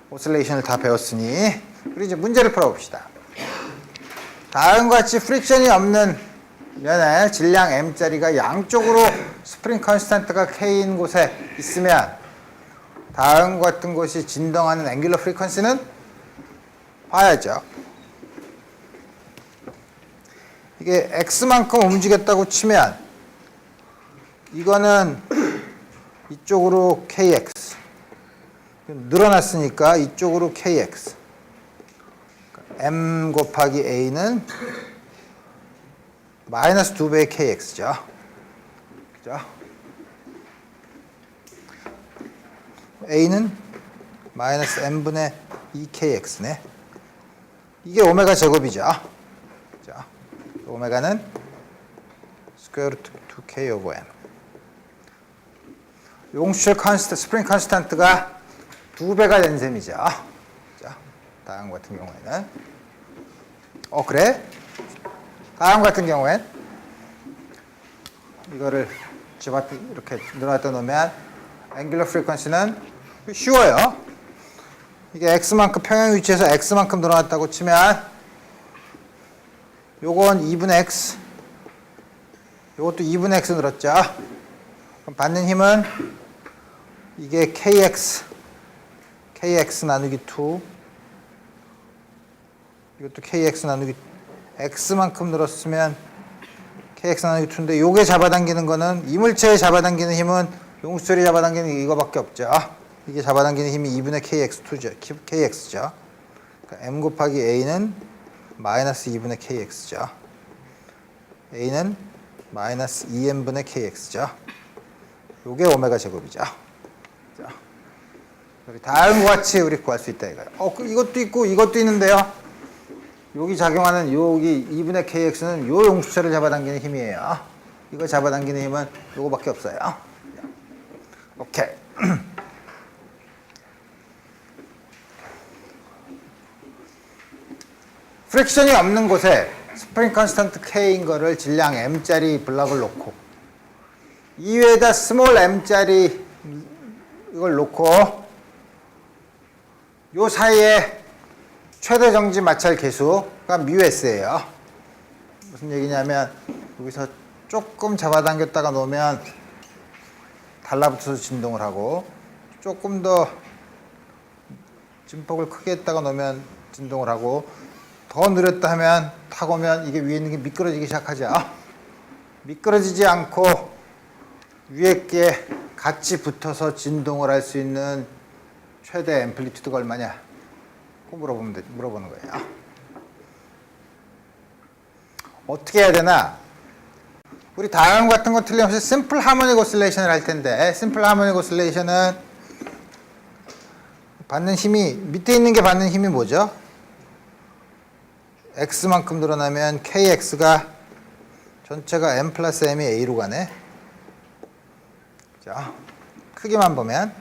오실레이션을 다 배웠으니 우리 이제 문제를 풀어봅시다. 다음과 같이 프릭션이 없는 면에 질량 M짜리가 양쪽으로 스프링 컨스탄트가 K인 곳에 있으면 다음과 같은 곳이 진동하는 앵귤러 프리퀀시는 봐야죠. 이게 X만큼 움직였다고 치면 이거는 이쪽으로 KX 늘어났으니까 이쪽으로 KX M 곱하기 A는 마이너스 2배의 KX죠. 그죠? A는 마이너스 M분의 2KX네. 이게 오메가 제곱이죠. 그죠? 오메가는 스퀘어 루트 2K 오버 M. 용수철 스프링 컨스탄트가 2배가 된 셈이죠. 그죠? 다음 같은 경우에는 그래? 다음 같은 경우엔 이거를 이렇게 늘어났다 놓으면 앵귤러 프리퀀시는 쉬워요. 이게 X만큼 평행 위치에서 X만큼 늘어났다고 치면 요건 2분의 X 요것도 2분의 X 늘었죠. 그럼 받는 힘은 이게 KX 나누기 2 이것도 KX 나누기 X만큼 늘었으면 KX 나누기 2인데 요게 잡아당기는 거는 이물체에 잡아당기는 힘은 용수철이 잡아당기는 이거밖에 없죠. 이게 잡아당기는 힘이 2분의 KX죠. 그러니까 M 곱하기 A는 마이너스 2분의 KX죠. A는 마이너스 2M분의 KX죠. 요게 오메가 제곱이죠. 자, 다음과 같이 우리 구할 수 있다 이거예요. 이것도 있고 이것도 있는데요. 여기 작용하는 여기 2분의 KX는 요 용수철을 잡아당기는 힘이에요. 이거 잡아당기는 힘은 요거밖에 없어요. 오케이. 프릭션이 없는 곳에 스프링 컨스턴트 K인 거를 질량 M짜리 블럭을 놓고 이 위에다 스몰 M짜리 이걸 놓고 요 사이에 최대 정지 마찰 계수가 μs예요. 무슨 얘기냐면 여기서 조금 잡아당겼다가 놓으면 달라붙어서 진동을 하고 조금 더 진폭을 크게 했다가 놓으면 진동을 하고 더 느렸다 하면 탁 오면 이게 위에 있는 게 미끄러지기 시작하죠. 미끄러지지 않고 위에 게 같이 붙어서 진동을 할 수 있는 최대 앰플리튜드가 얼마냐? 그거 물어보는 거예요. 어떻게 해야 되나? 우리 다음 같은 거 틀림없이 심플 하모닉 오실레이션을 할 텐데, 심플 하모닉 오실레이션은 받는 힘이, 밑에 있는 게 받는 힘이 뭐죠? x만큼 늘어나면 kx가 전체가 m 플러스 m이 a로 가네. 자, 크기만 보면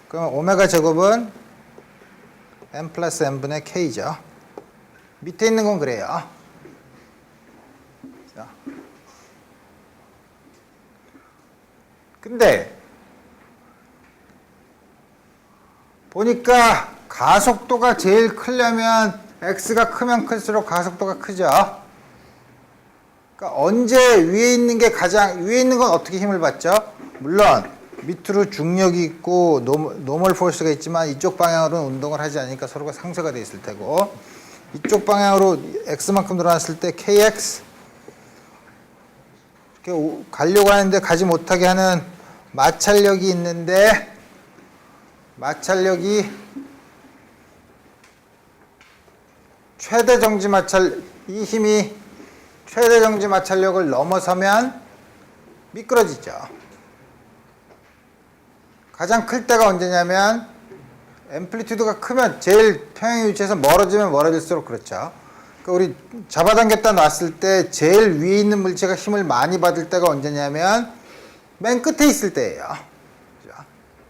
그럼 오메가 제곱은 m 플러스 m분의 k죠. 밑에 있는 건 그래요. 자. 근데 보니까 가속도가 제일 크려면 x가 크면 클수록 가속도가 크죠. 그러니까 언제 위에 있는 게 가장 위에 있는 건 어떻게 힘을 받죠? 물론 밑으로 중력이 있고 노멀 포스가 있지만 이쪽 방향으로는 운동을 하지 않으니까 서로가 상쇄가 돼 있을 테고 이쪽 방향으로 x만큼 늘어났을 때 kx 이렇게 가려고 하는데 가지 못하게 하는 마찰력이 있는데 마찰력이 최대 정지 마찰 이 힘이 최대 정지 마찰력을 넘어서면 미끄러지죠. 가장 클 때가 언제냐면 앰플리튜드가 크면 제일 평행 위치에서 멀어지면 멀어질수록 그렇죠. 그러니까 우리 잡아당겼다 놨을 때 제일 위에 있는 물체가 힘을 많이 받을 때가 언제냐면 맨 끝에 있을 때예요.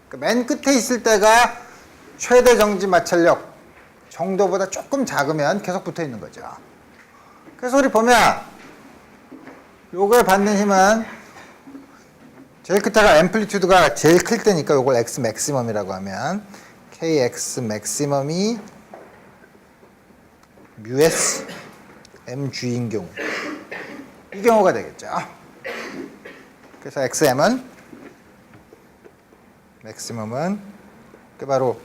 그러니까 맨 끝에 있을 때가 최대 정지 마찰력 정도보다 조금 작으면 계속 붙어 있는 거죠. 그래서 우리 보면 요거에 받는 힘은 제일 끝에가 앰플리튜드가 제일 클 때니까 요걸 x 맥시멈이라고 하면 kx 맥시멈이 µs mg인 경우 이 경우가 되겠죠. 그래서 xm은 맥시멈은 그게 바로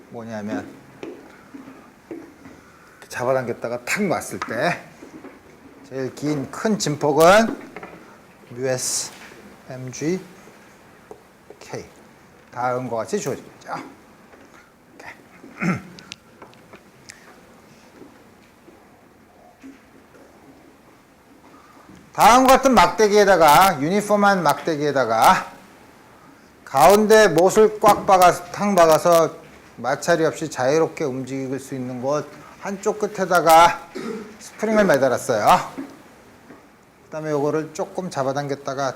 뭐냐면 잡아당겼다가 탁 놨을 때 제일 긴 큰 진폭은 µs mg k 다음과 같이 주어지겠죠. 다음 같은 막대기에다가 유니폼한 막대기에다가 가운데 못을 꽉 탕 박아서 마찰이 없이 자유롭게 움직일 수 있는 곳 한쪽 끝에다가 스프링을 매달았어요. 그 다음에 요거를 조금 잡아당겼다가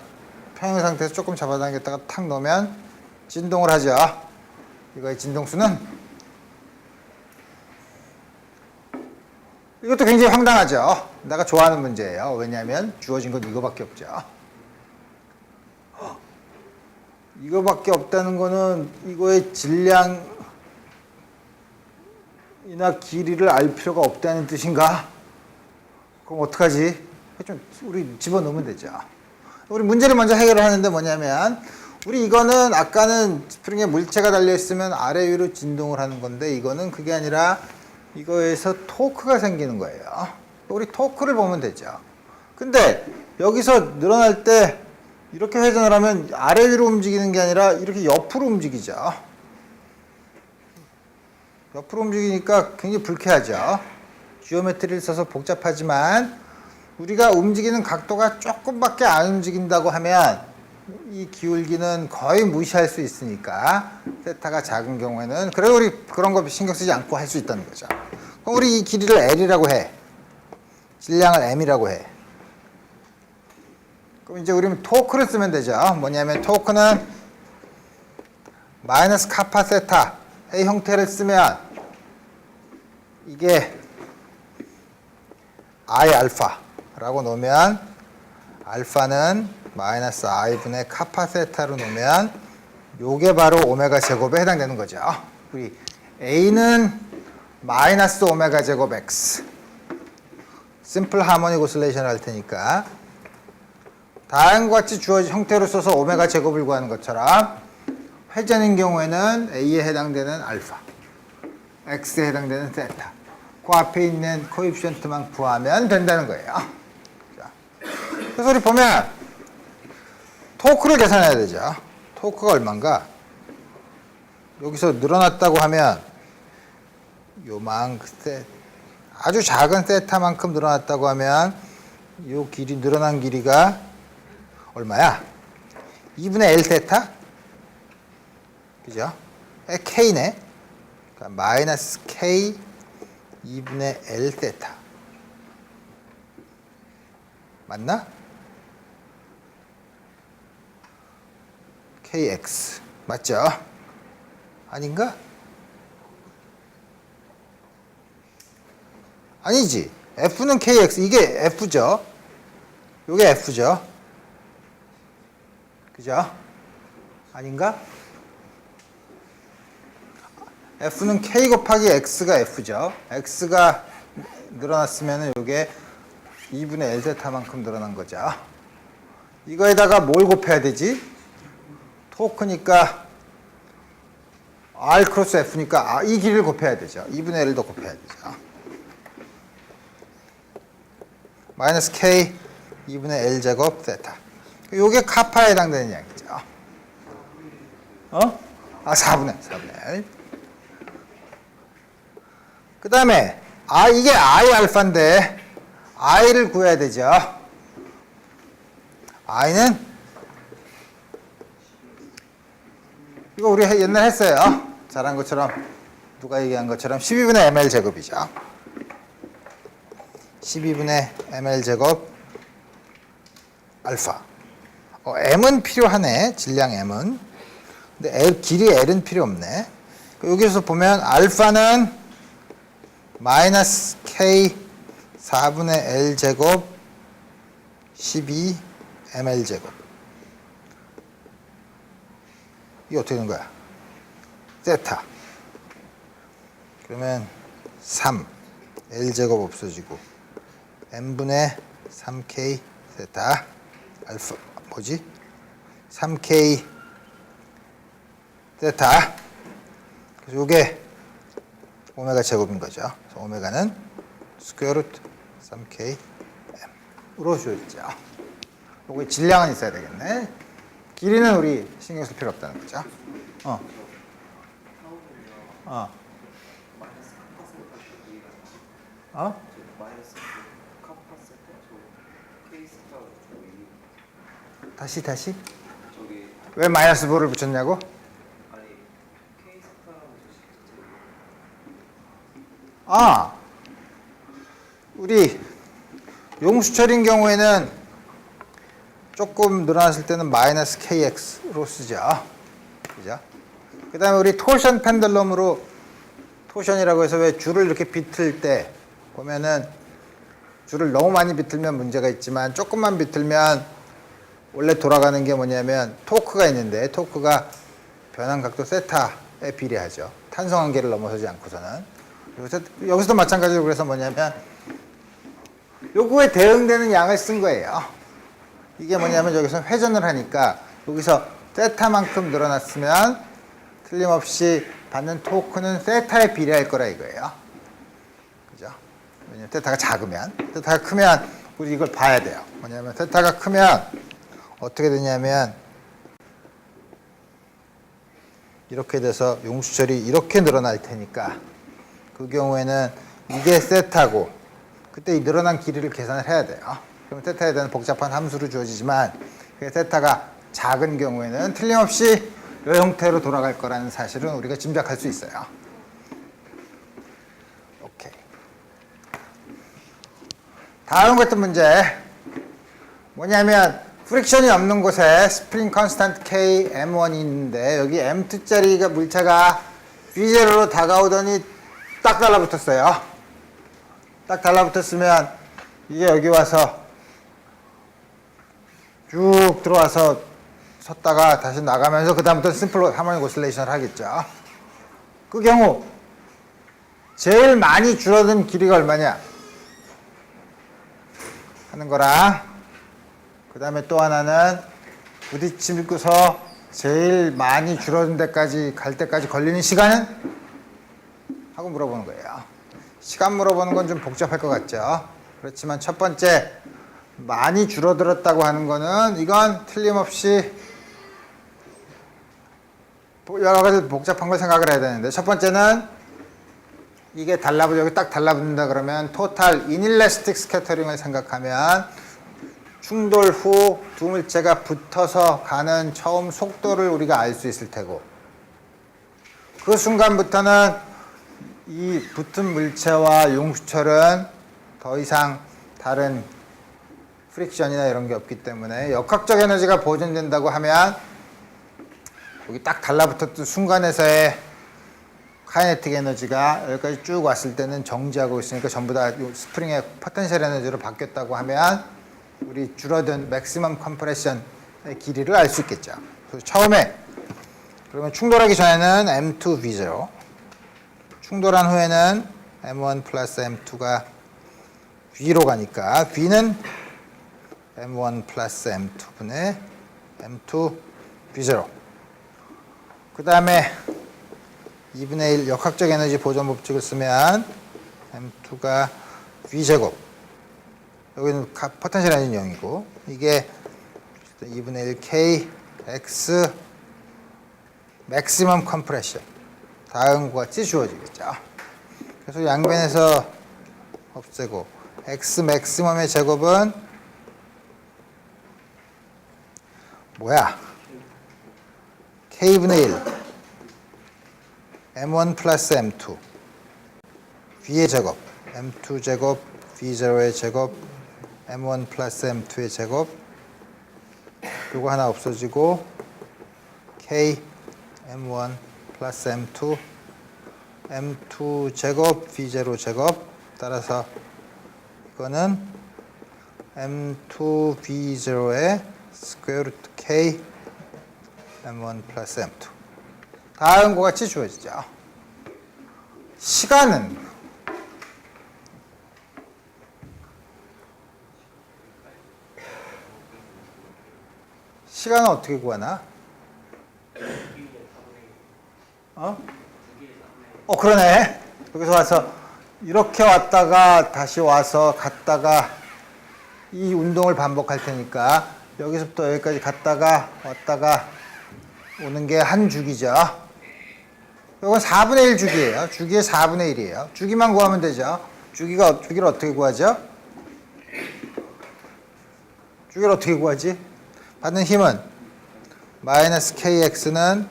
평행 상태에서 조금 잡아당겼다가 탁 놓으면 진동을 하죠. 이거의 진동수는 이것도 굉장히 황당하죠. 내가 좋아하는 문제예요. 왜냐하면 주어진 건 이거밖에 없죠. 이거밖에 없다는 거는 이거의 질량이나 길이를 알 필요가 없다는 뜻인가? 그럼 어떡하지? 좀 우리 집어넣으면 되죠. 우리 문제를 먼저 해결을 하는데 뭐냐면 우리 이거는 아까는 스프링에 물체가 달려있으면 아래 위로 진동을 하는 건데 이거는 그게 아니라 이거에서 토크가 생기는 거예요. 우리 토크를 보면 되죠. 근데 여기서 늘어날 때 이렇게 회전을 하면 아래 위로 움직이는 게 아니라 이렇게 옆으로 움직이죠. 옆으로 움직이니까 굉장히 불쾌하죠. 지오메트리를 써서 복잡하지만 우리가 움직이는 각도가 조금밖에 안 움직인다고 하면 이 기울기는 거의 무시할 수 있으니까 세타가 작은 경우에는 그래도 우리 그런 거 신경 쓰지 않고 할 수 있다는 거죠. 그럼 우리 이 길이를 L이라고 해. 질량을 M이라고 해. 그럼 이제 우리는 토크를 쓰면 되죠. 뭐냐면 토크는 마이너스 카파 세타 A 형태를 쓰면 이게 I 알파라고 놓으면 알파는 마이너스 I분의 카파 세타로 놓으면 요게 바로 오메가 제곱에 해당되는 거죠. 우리 A는 마이너스 오메가 제곱 X 심플 하모닉 오실레이션을 할 테니까 다음과 같이 주어진 형태로 써서 오메가 제곱을 구하는 것처럼 회전인 경우에는 A에 해당되는 알파 X에 해당되는 세타 그 앞에 있는 코에피션트만 구하면 된다는 거예요. 자, 그래서 우리 보면 토크를 계산해야 되죠. 토크가 얼마인가? 여기서 늘어났다고 하면 요만큼 아주 작은 세타만큼 늘어났다고 하면 요 길이 늘어난 길이가 얼마야? 2분의 L 세타? 그죠? K네. 그러니까 마이너스 K 2분의 L 세타. 맞나? KX. 맞죠? 아닌가? 아니지. F는 KX. 이게 F죠. 요게 F죠. 그죠? 아닌가? F는 K 곱하기 X가 F죠. X가 늘어났으면 요게 2분의 L 세타만큼 늘어난 거죠. 이거에다가 뭘 곱해야 되지? 토크니까 R 크로스 F니까 이 길이를 곱해야 되죠. 2분의 L을 더 곱해야 되죠. 마이너스 K 2분의 L 제곱 세타. 요게 카파에 해당되는 양이죠. 4분의 L. 그 다음에 이게 I 알파인데 I를 구해야 되죠. I는 이거 우리 옛날에 했어요. 잘한 것처럼 누가 얘기한 것처럼 12분의 ml 제곱이죠. 12분의 ml 제곱 알파. m은 필요하네. 질량 m은. 근데 길이 L은 필요 없네. 여기서 보면 알파는 마이너스 K 4분의 L 제곱 12 ml 제곱. 이게 어떻게 되는 거야? 세타. 그러면 3 L 제곱 없어지고 n분의 3K 세타 알파 뭐지? 3K 세타. 그래서 이게 오메가 제곱인 거죠. 그래서 오메가는 스퀘어 루트 3K M으로 주어지죠. 요거 질량은 있어야 되겠네. 길이는 우리 신경 쓸 필요 없다는 거죠. 다시. 왜 마이너스 5를 붙였냐고? 우리 용수철인 경우에는 조금 늘어났을 때는 마이너스 KX로 쓰죠. 그죠? 그 다음에 우리 토션 펜들럼으로 토션이라고 해서 왜 줄을 이렇게 비틀 때 보면은 줄을 너무 많이 비틀면 문제가 있지만 조금만 비틀면 원래 돌아가는 게 뭐냐면 토크가 있는데 토크가 변환 각도 세타에 비례하죠. 탄성 한계를 넘어서지 않고서는. 여기서도 마찬가지로 그래서 뭐냐면 요거에 대응되는 양을 쓴 거예요. 이게 뭐냐면 여기서 회전을 하니까 여기서 세타만큼 늘어났으면 틀림없이 받는 토크는 세타에 비례할 거라 이거예요. 그죠? 왜냐면 세타가 작으면. 세타가 크면 우리 이걸 봐야 돼요. 뭐냐면 세타가 크면 어떻게 되냐면 이렇게 돼서 용수철이 이렇게 늘어날 테니까 그 경우에는 이게 세타고 그때 이 늘어난 길이를 계산을 해야 돼요. 그럼 세타에 대한 복잡한 함수로 주어지지만 세타가 작은 경우에는 틀림없이 이 형태로 돌아갈 거라는 사실은 우리가 짐작할 수 있어요. 오케이. 다음 같은 문제 뭐냐면 프릭션이 없는 곳에 스프링 컨스탄트 K M1이 있는데 여기 M2짜리 물체가 B0로 다가오더니 딱 달라붙었어요. 딱 달라붙었으면 이게 여기 와서 쭉 들어와서 섰다가 다시 나가면서 그 다음부터 심플 하모닉 오실레이션을 하겠죠. 그 경우 제일 많이 줄어든 길이가 얼마냐 하는 거랑 그 다음에 또 하나는 부딪히고서 제일 많이 줄어든 데까지 갈 때까지 걸리는 시간은? 하고 물어보는 거예요. 시간 물어보는 건 좀 복잡할 것 같죠. 그렇지만 첫 번째 많이 줄어들었다고 하는 거는 이건 틀림없이 여러 가지 복잡한 걸 생각을 해야 되는데, 첫 번째는 이게 여기 딱 달라붙는다 그러면 토탈 이닐래스틱 스캐터링을 생각하면 충돌 후 두 물체가 붙어서 가는 처음 속도를 우리가 알 수 있을 테고, 그 순간부터는 이 붙은 물체와 용수철은 더 이상 다른 프릭션이나 이런 게 없기 때문에 역학적 에너지가 보존된다고 하면 여기 딱 달라붙었던 순간에서의 카이네틱 에너지가 여기까지 쭉 왔을 때는 정지하고 있으니까 전부 다 스프링의 포텐셜 에너지로 바뀌었다고 하면 우리 줄어든 맥시멈 컴프레션의 길이를 알 수 있겠죠. 그래서 처음에 그러면 충돌하기 전에는 M2 V0, 충돌한 후에는 M1 플러스 M2가 V로 가니까 V는 M1 플러스 M2분의 M2 V0. 그 다음에 2분의 1 역학적 에너지 보존 법칙을 쓰면 M2가 V제곱, 여기는 포텐셜 에너지는 0이고, 이게 2분의 1 K X 맥시멈 컴프레션, 다음과 같이 주어지겠죠. 그래서 양변에서 없애고 X 맥시멈의 제곱은 뭐야? K분의 1 M1 플러스 M2 V의 제곱, M2 제곱, V0의 제곱, M1 플러스 M2의 제곱, 요거 하나 없어지고 K M1 플러스 M2 M2 제곱, V0 제곱, 따라서 이거는 M2 V0의 스퀘어 루트 K M1 플러스 M2. 다음과 같이 주어지죠. 시간은 어떻게 구하나? 그러네. 여기서 와서 이렇게 왔다가 다시 와서 갔다가 이 운동을 반복할 테니까 여기서부터 여기까지 갔다가 왔다가 오는 게 한 주기죠. 이건 4분의 1 주기예요. 주기의 4분의 1이에요. 주기만 구하면 되죠. 주기를 어떻게 구하죠? 주기를 어떻게 구하지? 받는 힘은 마이너스 KX는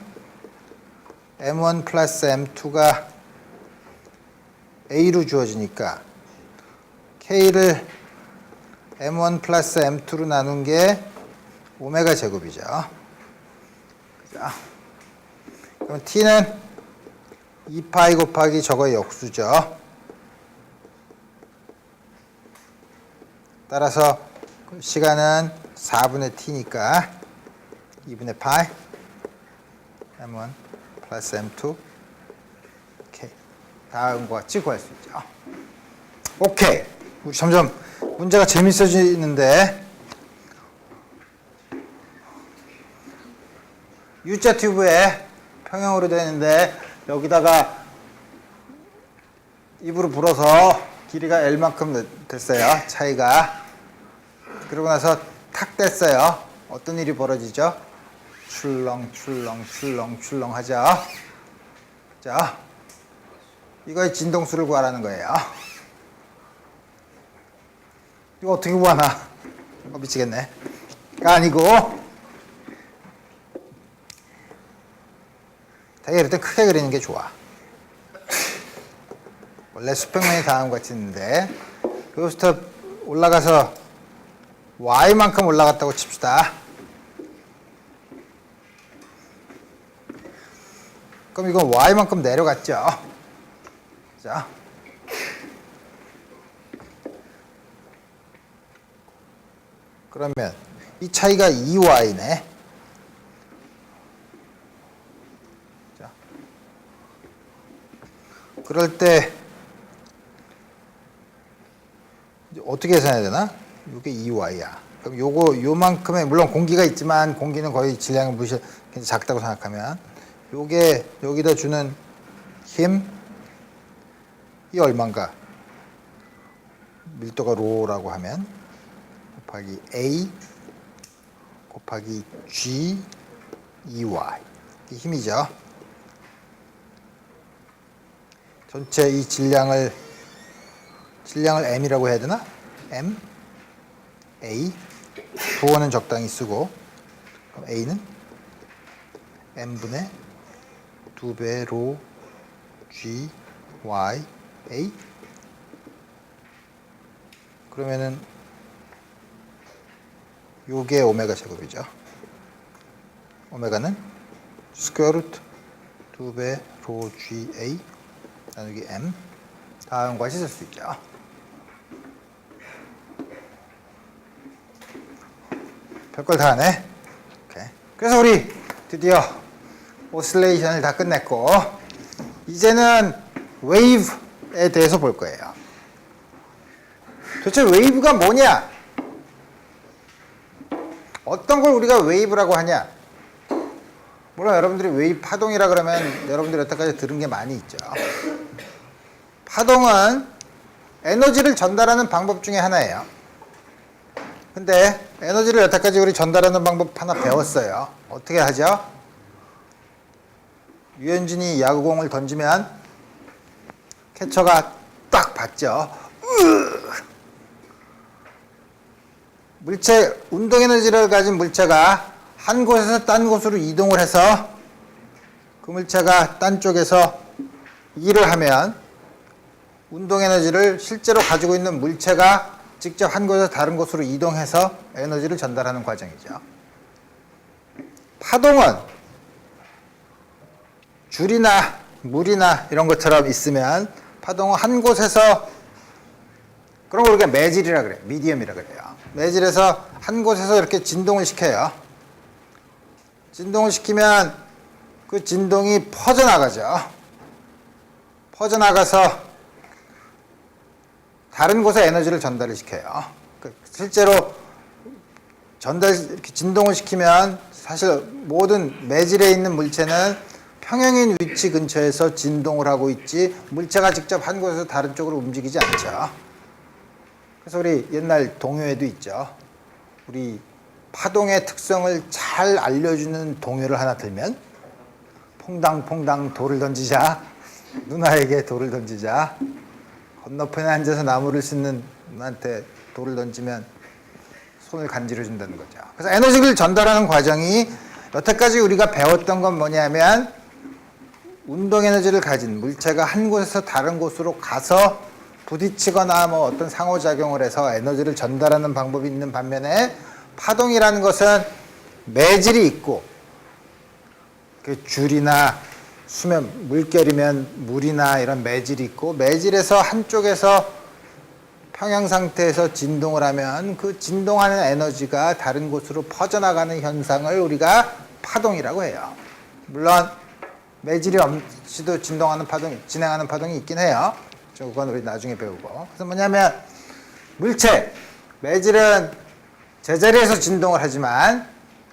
M1 플러스 M2가 A로 주어지니까 K를 M1 플러스 M2로 나눈 게 오메가 제곱이죠. 그죠? 그럼 T는 2파이 곱하기 저거의 역수죠. 따라서 시간은 4분의 T니까 2분의 파이 M1 플러스 M2 오케이. 다음과 같이 구할 수 있죠. 오케이. 우리 점점 문제가 재밌어지는데, U자 튜브에 평형으로 되어 있는데 여기다가 입으로 불어서 길이가 L만큼 됐어요. 차이가. 그러고 나서 탁 뗐어요. 어떤 일이 벌어지죠? 출렁 하죠. 자, 이거의 진동수를 구하라는 거예요. 이거 어떻게 구하나? 미치겠네. 아니고, 되게 이럴 때 크게 그리는 게 좋아. 원래 수평면이 다음과 같이 있는데 여기부터 올라가서 Y만큼 올라갔다고 칩시다. 그럼 이건 Y만큼 내려갔죠. 자, 그러면 이 차이가 2Y네. 자, 그럴 때 어떻게 계산해야 되나? 이게 2Y야. 그럼 요만큼의, 물론 공기가 있지만 공기는 거의 질량을 굉장히 작다고 생각하면 요게 여기다 주는 힘이 얼마인가? 밀도가 로라고 하면 곱하기 A 곱하기 G EY 이 힘이죠. 전체 이 질량을 M이라고 해야 되나? M A 부호는 적당히 쓰고 그럼 A는 M분의 2배 로 G Y A 그러면은 요게 오메가 제곱이죠. 오메가는 스퀘어 루트 2배 로 G A 나누기 M 다음과 같이 쓸 수 있죠. 별걸 다 하네. 오케이. 그래서 우리 드디어 오실레이션을 다 끝냈고 이제는 웨이브에 대해서 볼 거예요. 도대체 웨이브가 뭐냐? 어떤 걸 우리가 웨이브라고 하냐? 물론 여러분들이 웨이브 파동이라 그러면 여러분들이 여태까지 들은 게 많이 있죠. 파동은 에너지를 전달하는 방법 중에 하나예요. 근데 에너지를 여태까지 우리 전달하는 방법 하나 배웠어요. 어떻게 하죠? 유현진이 야구공을 던지면 캐쳐가 딱 받죠. 물체, 운동 에너지를 가진 물체가 한 곳에서 딴 곳으로 이동을 해서 그 물체가 딴 쪽에서 일을 하면 운동 에너지를 실제로 가지고 있는 물체가 직접 한 곳에서 다른 곳으로 이동해서 에너지를 전달하는 과정이죠. 파동은 줄이나 물이나 이런 것처럼 있으면 파동은 한 곳에서 그런 걸 우리가 매질이라 그래요. 미디엄이라 그래요. 매질에서 한 곳에서 이렇게 진동을 시켜요. 진동을 시키면 그 진동이 퍼져나가죠. 퍼져나가서 다른 곳에 에너지를 전달을 시켜요. 실제로 이렇게 진동을 시키면 사실 모든 매질에 있는 물체는 평행인 위치 근처에서 진동을 하고 있지 물체가 직접 한 곳에서 다른 쪽으로 움직이지 않죠. 그래서 우리 옛날 동요에도 있죠. 우리 파동의 특성을 잘 알려주는 동요를 하나 들면 퐁당퐁당 돌을 던지자 누나에게 돌을 던지자 건너편에 앉아서 나무를 싣는 누나한테 돌을 던지면 손을 간지러 준다는 거죠. 그래서 에너지를 전달하는 과정이 여태까지 우리가 배웠던 건 뭐냐면 운동 에너지를 가진 물체가 한 곳에서 다른 곳으로 가서 부딪히거나 뭐 어떤 상호작용을 해서 에너지를 전달하는 방법이 있는 반면에 파동이라는 것은 매질이 있고 그 줄이나 수면, 물결이면 물이나 이런 매질이 있고 매질에서 한쪽에서 평형 상태에서 진동을 하면 그 진동하는 에너지가 다른 곳으로 퍼져나가는 현상을 우리가 파동이라고 해요. 물론 매질이 없이도 진행하는 파동이 있긴 해요. 그건 우리 나중에 배우고. 그래서 뭐냐면 물체, 매질은 제자리에서 진동을 하지만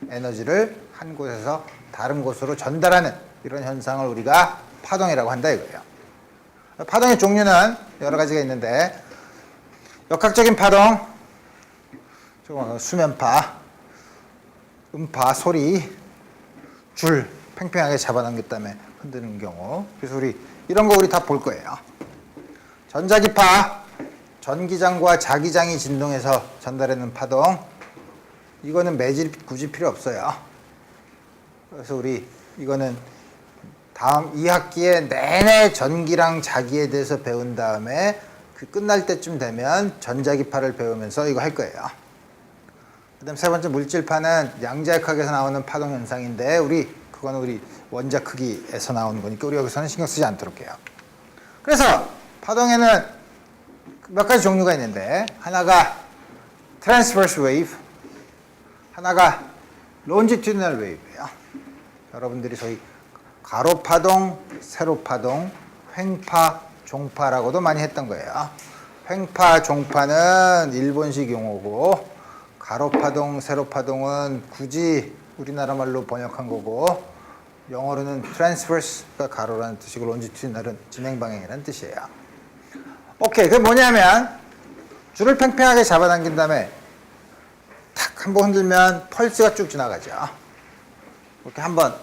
에너지를 한 곳에서 다른 곳으로 전달하는 이런 현상을 우리가 파동이라고 한다 이거예요. 파동의 종류는 여러 가지가 있는데 역학적인 파동, 수면파, 음파, 소리, 줄 팽팽하게 잡아당겼 다음에 흔드는 경우. 그래서 이런 거 우리 다 볼 거예요. 전자기파, 전기장과 자기장이 진동해서 전달하는 파동. 이거는 매질 굳이 필요 없어요. 그래서 이거는 다음 2학기에 내내 전기랑 자기에 대해서 배운 다음에 그 끝날 때쯤 되면 전자기파를 배우면서 이거 할 거예요. 그 다음 세 번째 물질파는 양자역학에서 나오는 파동 현상인데 그거는 우리 원자 크기에서 나오는 거니까 우리 여기서는 신경 쓰지 않도록 해요. 그래서 파동에는 몇 가지 종류가 있는데 하나가 transverse wave, 하나가 longitudinal wave예요. 여러분들이 소위 가로파동, 세로파동, 횡파, 종파라고도 많이 했던 거예요. 횡파, 종파는 일본식 용어고 가로파동, 세로파동은 굳이 우리나라 말로 번역한 거고 영어로는 transverse가 가로라는 뜻이고 longitudinal은 진행 방향이라는 뜻이에요. 오케이, 그게 뭐냐면 줄을 팽팽하게 잡아당긴 다음에 탁 한번 흔들면 펄스가 쭉 지나가죠. 이렇게 한번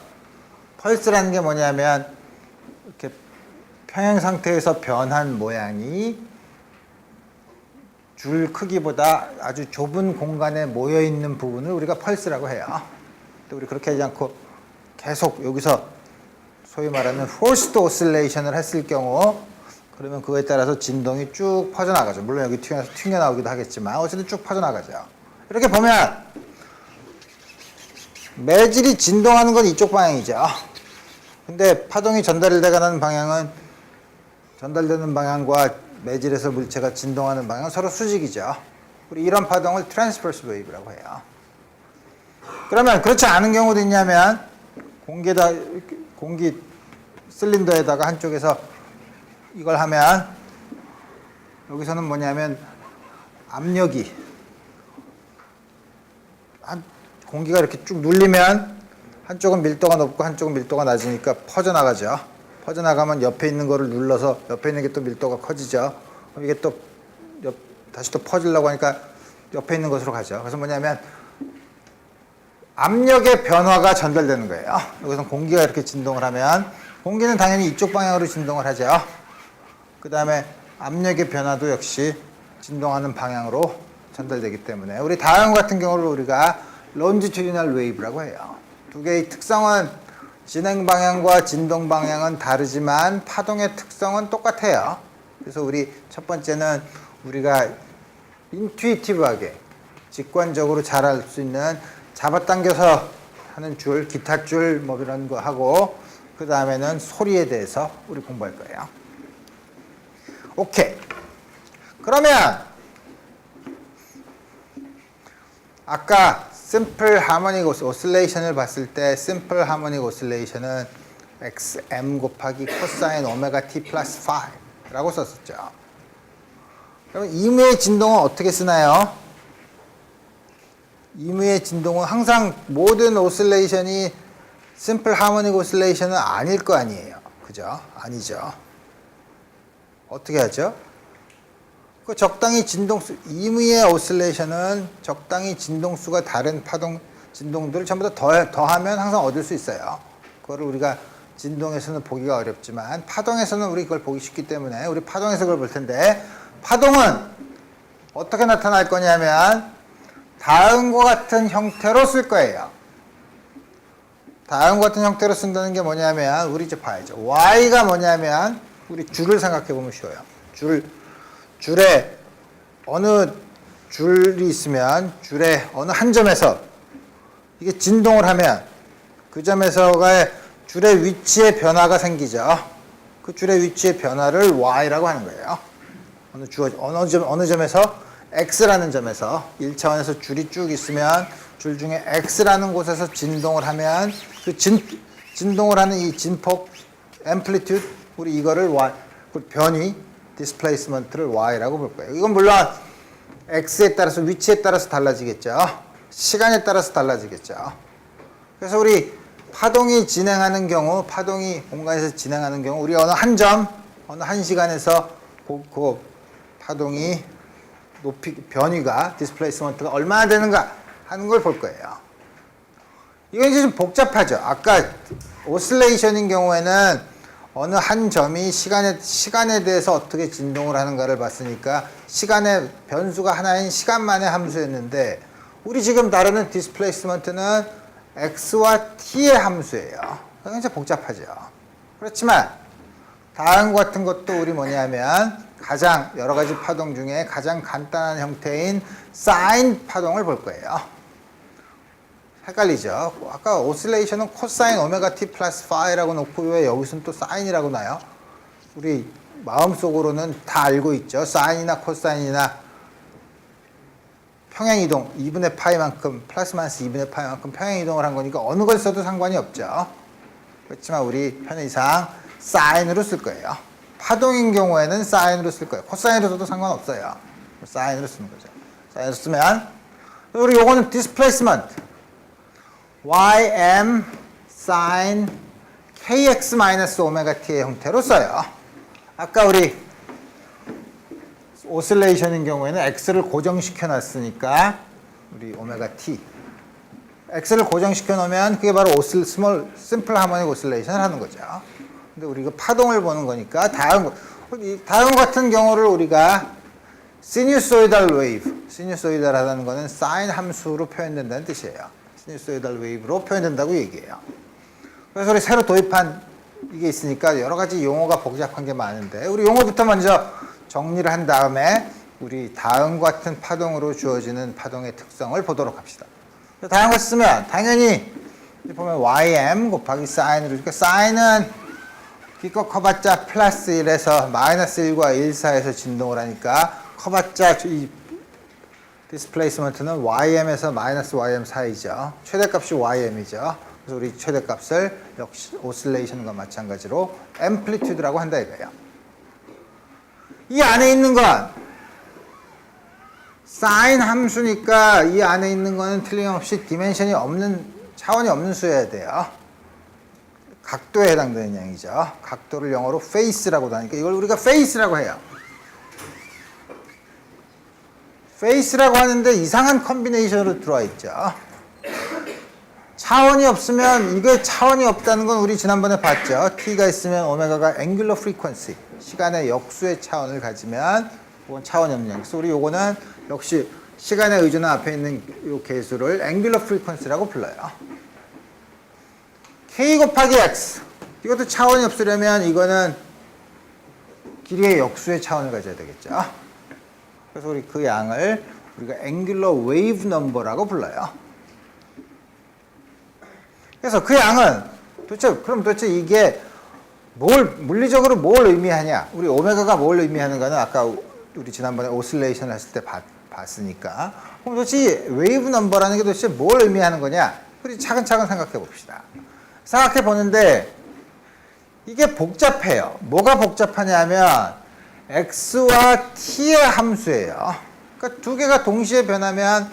펄스라는 게 뭐냐면 이렇게 평행 상태에서 변한 모양이 줄 크기보다 아주 좁은 공간에 모여 있는 부분을 우리가 펄스라고 해요. 또 우리 그렇게 하지 않고 계속 여기서 소위 말하는 포스트 오실레이션을 했을 경우 그러면 그거에 따라서 진동이 쭉 퍼져나가죠. 물론 여기 튕겨나오기도 하겠지만 어쨌든 쭉 퍼져나가죠. 이렇게 보면 매질이 진동하는 건 이쪽 방향이죠. 근데 파동이 전달되는 방향은 전달되는 방향과 매질에서 물체가 진동하는 방향은 서로 수직이죠. 우리 이런 파동을 트랜스버스 웨이브라고 해요. 그러면 그렇지 않은 경우도 있냐면 공기 실린더에다가 한쪽에서 이걸 하면 여기서는 뭐냐면 압력이 공기가 이렇게 쭉 눌리면 한쪽은 밀도가 높고 한쪽은 밀도가 낮으니까 퍼져나가죠. 퍼져나가면 옆에 있는 거를 눌러서 옆에 있는 게 또 밀도가 커지죠. 그럼 이게 또 다시 또 퍼지려고 하니까 옆에 있는 것으로 가죠. 그래서 뭐냐면 압력의 변화가 전달되는 거예요. 여기서 공기가 이렇게 진동을 하면 공기는 당연히 이쪽 방향으로 진동을 하죠. 그 다음에 압력의 변화도 역시 진동하는 방향으로 전달되기 때문에 우리 다음 같은 경우를 우리가 longitudinal wave라고 해요. 두 개의 특성은 진행 방향과 진동 방향은 다르지만 파동의 특성은 똑같아요. 그래서 우리 첫 번째는 우리가 인투이티브하게 직관적으로 잘 알 수 있는 잡아당겨서 하는 줄, 기타 줄 뭐 이런 거 하고 그 다음에는 소리에 대해서 우리 공부할 거예요. 오케이. 그러면 아까 심플 하모닉 오실레이션을 봤을 때 심플 하모닉 오실레이션은 xm 곱하기 코사인 오메가 t 플러스 5라고 썼었죠. 그럼 임의의 진동은 어떻게 쓰나요? 임의의 진동은 항상 모든 오실레이션이 심플 하모닉 오실레이션은 아닐 거 아니에요. 그죠? 아니죠. 어떻게 하죠? 그 적당히 진동수, 임의의 오실레이션은 적당히 진동수가 다른 파동, 진동들을 전부 다 더하면 항상 얻을 수 있어요. 그거를 우리가 진동에서는 보기가 어렵지만 파동에서는 우리 그걸 보기 쉽기 때문에 우리 파동에서 그걸 볼 텐데 파동은 어떻게 나타날 거냐면 다음과 같은 형태로 쓸 거예요. 다음과 같은 형태로 쓴다는 게 뭐냐면 우리 이제 봐야죠. y가 뭐냐면 우리 줄을 생각해 보면 쉬워요. 줄에 어느 줄이 있으면 줄의 어느 한 점에서 이게 진동을 하면 그 점에서가 줄의 위치의 변화가 생기죠. 그 줄의 위치의 변화를 y라고 하는 거예요. 어느 점에서 x라는 점에서 1차원에서 줄이 쭉 있으면 줄 중에 x라는 곳에서 진동을 하면 그 진동을 하는 이 진폭 amplitude 우리 이거를 y 그 변이 디스플레이스먼트를 y라고 볼 거예요. 이건 물론 x에 따라서 위치에 따라서 달라지겠죠. 시간에 따라서 달라지겠죠. 그래서 우리 파동이 진행하는 경우, 파동이 공간에서 진행하는 경우 우리 어느 한 점, 어느 한 시간에서 그 파동이 높이 변이가 디스플레이스먼트가 얼마나 되는가 하는 걸 볼 거예요. 이건 이제 좀 복잡하죠. 아까 오실레이션인 경우에는 어느 한 점이 시간에 대해서 어떻게 진동을 하는가를 봤으니까 시간의 변수가 하나인 시간만의 함수였는데 우리 지금 다루는 디스플레이스먼트는 x와 t의 함수예요. 굉장히 복잡하죠. 그렇지만 다음 같은 것도 우리 뭐냐면 가장 여러 가지 파동 중에 가장 간단한 형태인 사인 파동을 볼 거예요. 헷갈리죠? 아까 오실레이션은 코사인 오메가 t 플러스 5라고 놓고 왜 여기서는 또 사인이라고 나요? 우리 마음속으로는 다 알고 있죠. 사인이나 코사인이나 평행이동 2분의 파이만큼 플러스 마이너스 2분의 파이만큼 평행이동을 한 거니까 어느 걸 써도 상관이 없죠. 그렇지만 우리 편의상 사인으로 쓸 거예요. 파동인 경우에는 사인으로 쓸 거예요. 코사인으로 써도 상관없어요. 사인으로 쓰는 거죠. 사인으로 쓰면 우리 요거는 디스플레이스먼트 ym sin kx 마이너스 오메가 t의 형태로 써요. 아까 우리 오실레이션인 경우에는 x를 고정시켜 놨으니까 우리 오메가 t x를 고정시켜 놓으면 그게 바로 심플 하모닉 오실레이션을 하는 거죠. 근데 우리가 파동을 보는 거니까 다음 같은 경우를 우리가 시뉴소이달 웨이브, 시뉴소이달 하다는 거는 사인 함수로 표현된다는 뜻이에요. 시뉴소이달 웨이브로 표현된다고 얘기해요. 그래서 우리 새로 도입한 이게 있으니까 여러 가지 용어가 복잡한 게 많은데 우리 용어부터 먼저 정리를 한 다음에 우리 다음과 같은 파동으로 주어지는 파동의 특성을 보도록 합시다. 다음 거 쓰면 당연히 보면 ym 곱하기 사인으로, 그러니까 사인은 기껏 커봤자 플러스 1에서 마이너스 1과 1 사이에서 진동을 하니까 커봤자 이 디스플레이스먼트는 ym에서 마이너스 ym 사이죠. 최대값이 ym이죠. 그래서 우리 최대값을 역시 오실레이션과 마찬가지로 앰플리튜드라고 한다 이거예요. 이 안에 있는 건 사인 함수니까 이 안에 있는 거는 틀림없이 디멘션이 없는, 차원이 없는 수여야 돼요. 각도에 해당되는 양이죠. 각도를 영어로 페이스라고도 하니까 이걸 우리가 페이스라고 해요. 페이스라고 하는데 이상한 컨비네이션으로 들어와 있죠. 차원이 없으면, 이게 차원이 없다는 건 우리 지난번에 봤죠. t가 있으면 오메가가 앵귤러 프리퀀시, 시간의 역수의 차원을 가지면 그건 차원이 없는 양. 그래서 우리 요거는 역시 시간에 의존한 앞에 있는 요 계수를 앵귤러 프리퀀시라고 불러요. k 곱하기 x, 이것도 차원이 없으려면 이거는 길이의 역수의 차원을 가져야 되겠죠. 그래서 우리 그 양을 우리가 앵귤러 웨이브 넘버라고 불러요. 그래서 그 양은 도대체 이게 물리적으로 뭘 의미하냐? 우리 오메가가 뭘 의미하는가는 아까 우리 지난번에 오실레이션을 했을 때 봤으니까. 그럼 도대체 웨이브 넘버라는 게 도대체 뭘 의미하는 거냐? 우리 차근차근 생각해 봅시다. 생각해 보는데 이게 복잡해요. 뭐가 복잡하냐면 x와 t의 함수예요. 그러니까 두 개가 동시에 변하면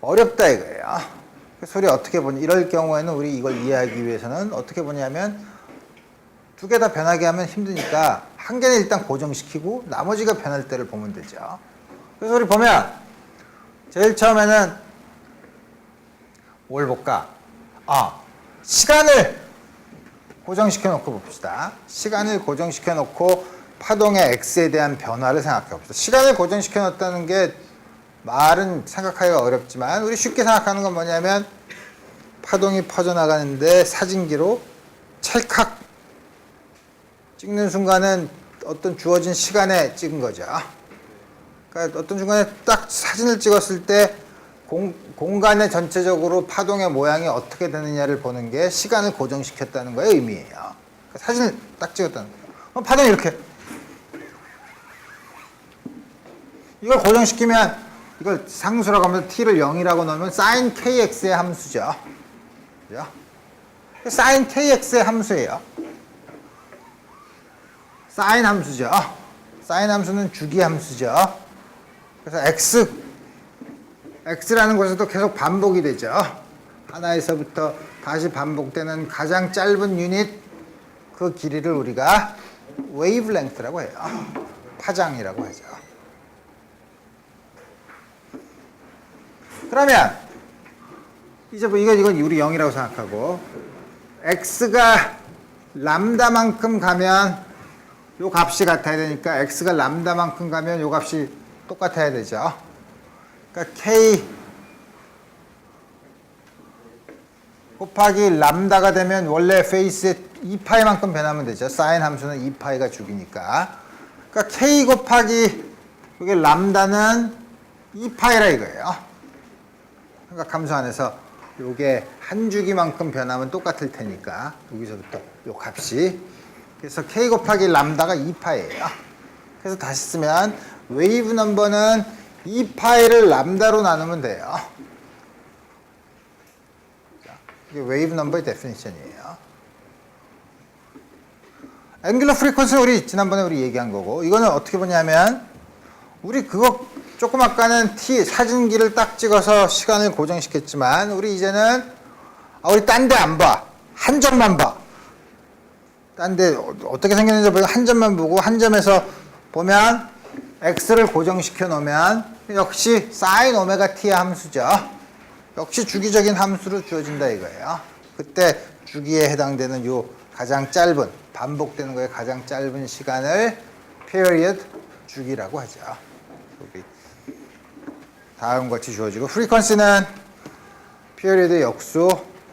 어렵다 이거예요. 그래서 우리 어떻게 보니, 이럴 경우에는 우리 이걸 이해하기 위해서는 어떻게 보냐면 두 개 다 변하게 하면 힘드니까 한 개는 일단 고정시키고 나머지가 변할 때를 보면 되죠. 그래서 우리 보면 제일 처음에는 뭘 볼까? 시간을 고정시켜 놓고 봅시다. 시간을 고정시켜 놓고 파동의 x에 대한 변화를 생각해 봅시다. 시간을 고정시켜 놓았다는 게 말은 생각하기가 어렵지만 우리 쉽게 생각하는 건 뭐냐면 파동이 퍼져나가는데 사진기로 찰칵 찍는 순간은 어떤 주어진 시간에 찍은 거죠. 그러니까 어떤 순간에 딱 사진을 찍었을 때 공간의 전체적으로 파동의 모양이 어떻게 되느냐를 보는 게 시간을 고정시켰다는 거의 의미예요. 그러니까 사진을 딱 찍었다는 거예요. 그럼 파동이 이렇게, 이걸 고정시키면 이걸 상수라고 하면 t를 0이라고 넣으면 sin kx의 함수죠. 그죠? sin kx의 함수예요. sin 함수죠. sin 함수는 주기 함수죠. 그래서 x라는 곳에서도 계속 반복이 되죠. 하나에서부터 다시 반복되는 가장 짧은 유닛, 그 길이를 우리가 wavelength라고 해요. 파장이라고 하죠. 그러면 이제 뭐 이건 우리 0이라고 생각하고 x가 람다만큼 가면 요 값이 같아야 되니까 x가 람다만큼 가면 요 값이 똑같아야 되죠. 그러니까 k 곱하기 람다가 되면 원래 페이스의 2파이만큼 변하면 되죠. 사인 함수는 2파이가 주기니까. 그러니까 k 곱하기 이게 람다는 2파이라 이거예요. 그러니까 함수 안에서 요게 한 주기만큼 변하면 똑같을 테니까 여기서부터 요 값이, 그래서 k 곱하기 람다가 2파이예요. 그래서 다시 쓰면 웨이브 넘버는 2파이를 람다로 나누면 돼요. 이게 웨이브 넘버의 데피니션이에요. 앵귤러 프리퀀시는 우리 지난번에 얘기한 거고, 이거는 어떻게 보냐면 우리 그거 조금 아까는 사진기를 딱 찍어서 시간을 고정시켰지만 우리 이제는 우리 딴 데 안 봐. 한 점만 봐. 딴 데 어떻게 생겼는지 보고 한 점만 보고 한 점에서 보면 x를 고정시켜 놓으면 역시 sin 오메가 t의 함수죠. 역시 주기적인 함수로 주어진다 이거예요. 그때 주기에 해당되는 요 가장 짧은 반복되는 거에 가장 짧은 시간을 period 주기라고 하죠. 여기 다음과 같이 주어지고 frequency는 period의 역수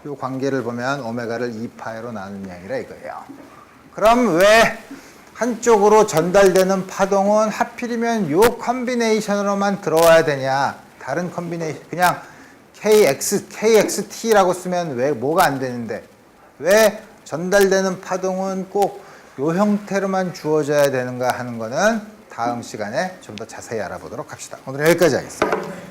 요 관계를 보면 오메가를 2파이로 나눈 양이라 이거예요. 그럼 왜 한쪽으로 전달되는 파동은 하필이면 요 컨비네이션으로만 들어와야 되냐? 다른 컨비네이션 그냥 KXT라고 쓰면 왜 뭐가 안 되는데 왜 전달되는 파동은 꼭 요 형태로만 주어져야 되는가 하는 거는 다음 시간에 좀 더 자세히 알아보도록 합시다. 오늘 여기까지 하겠습니다.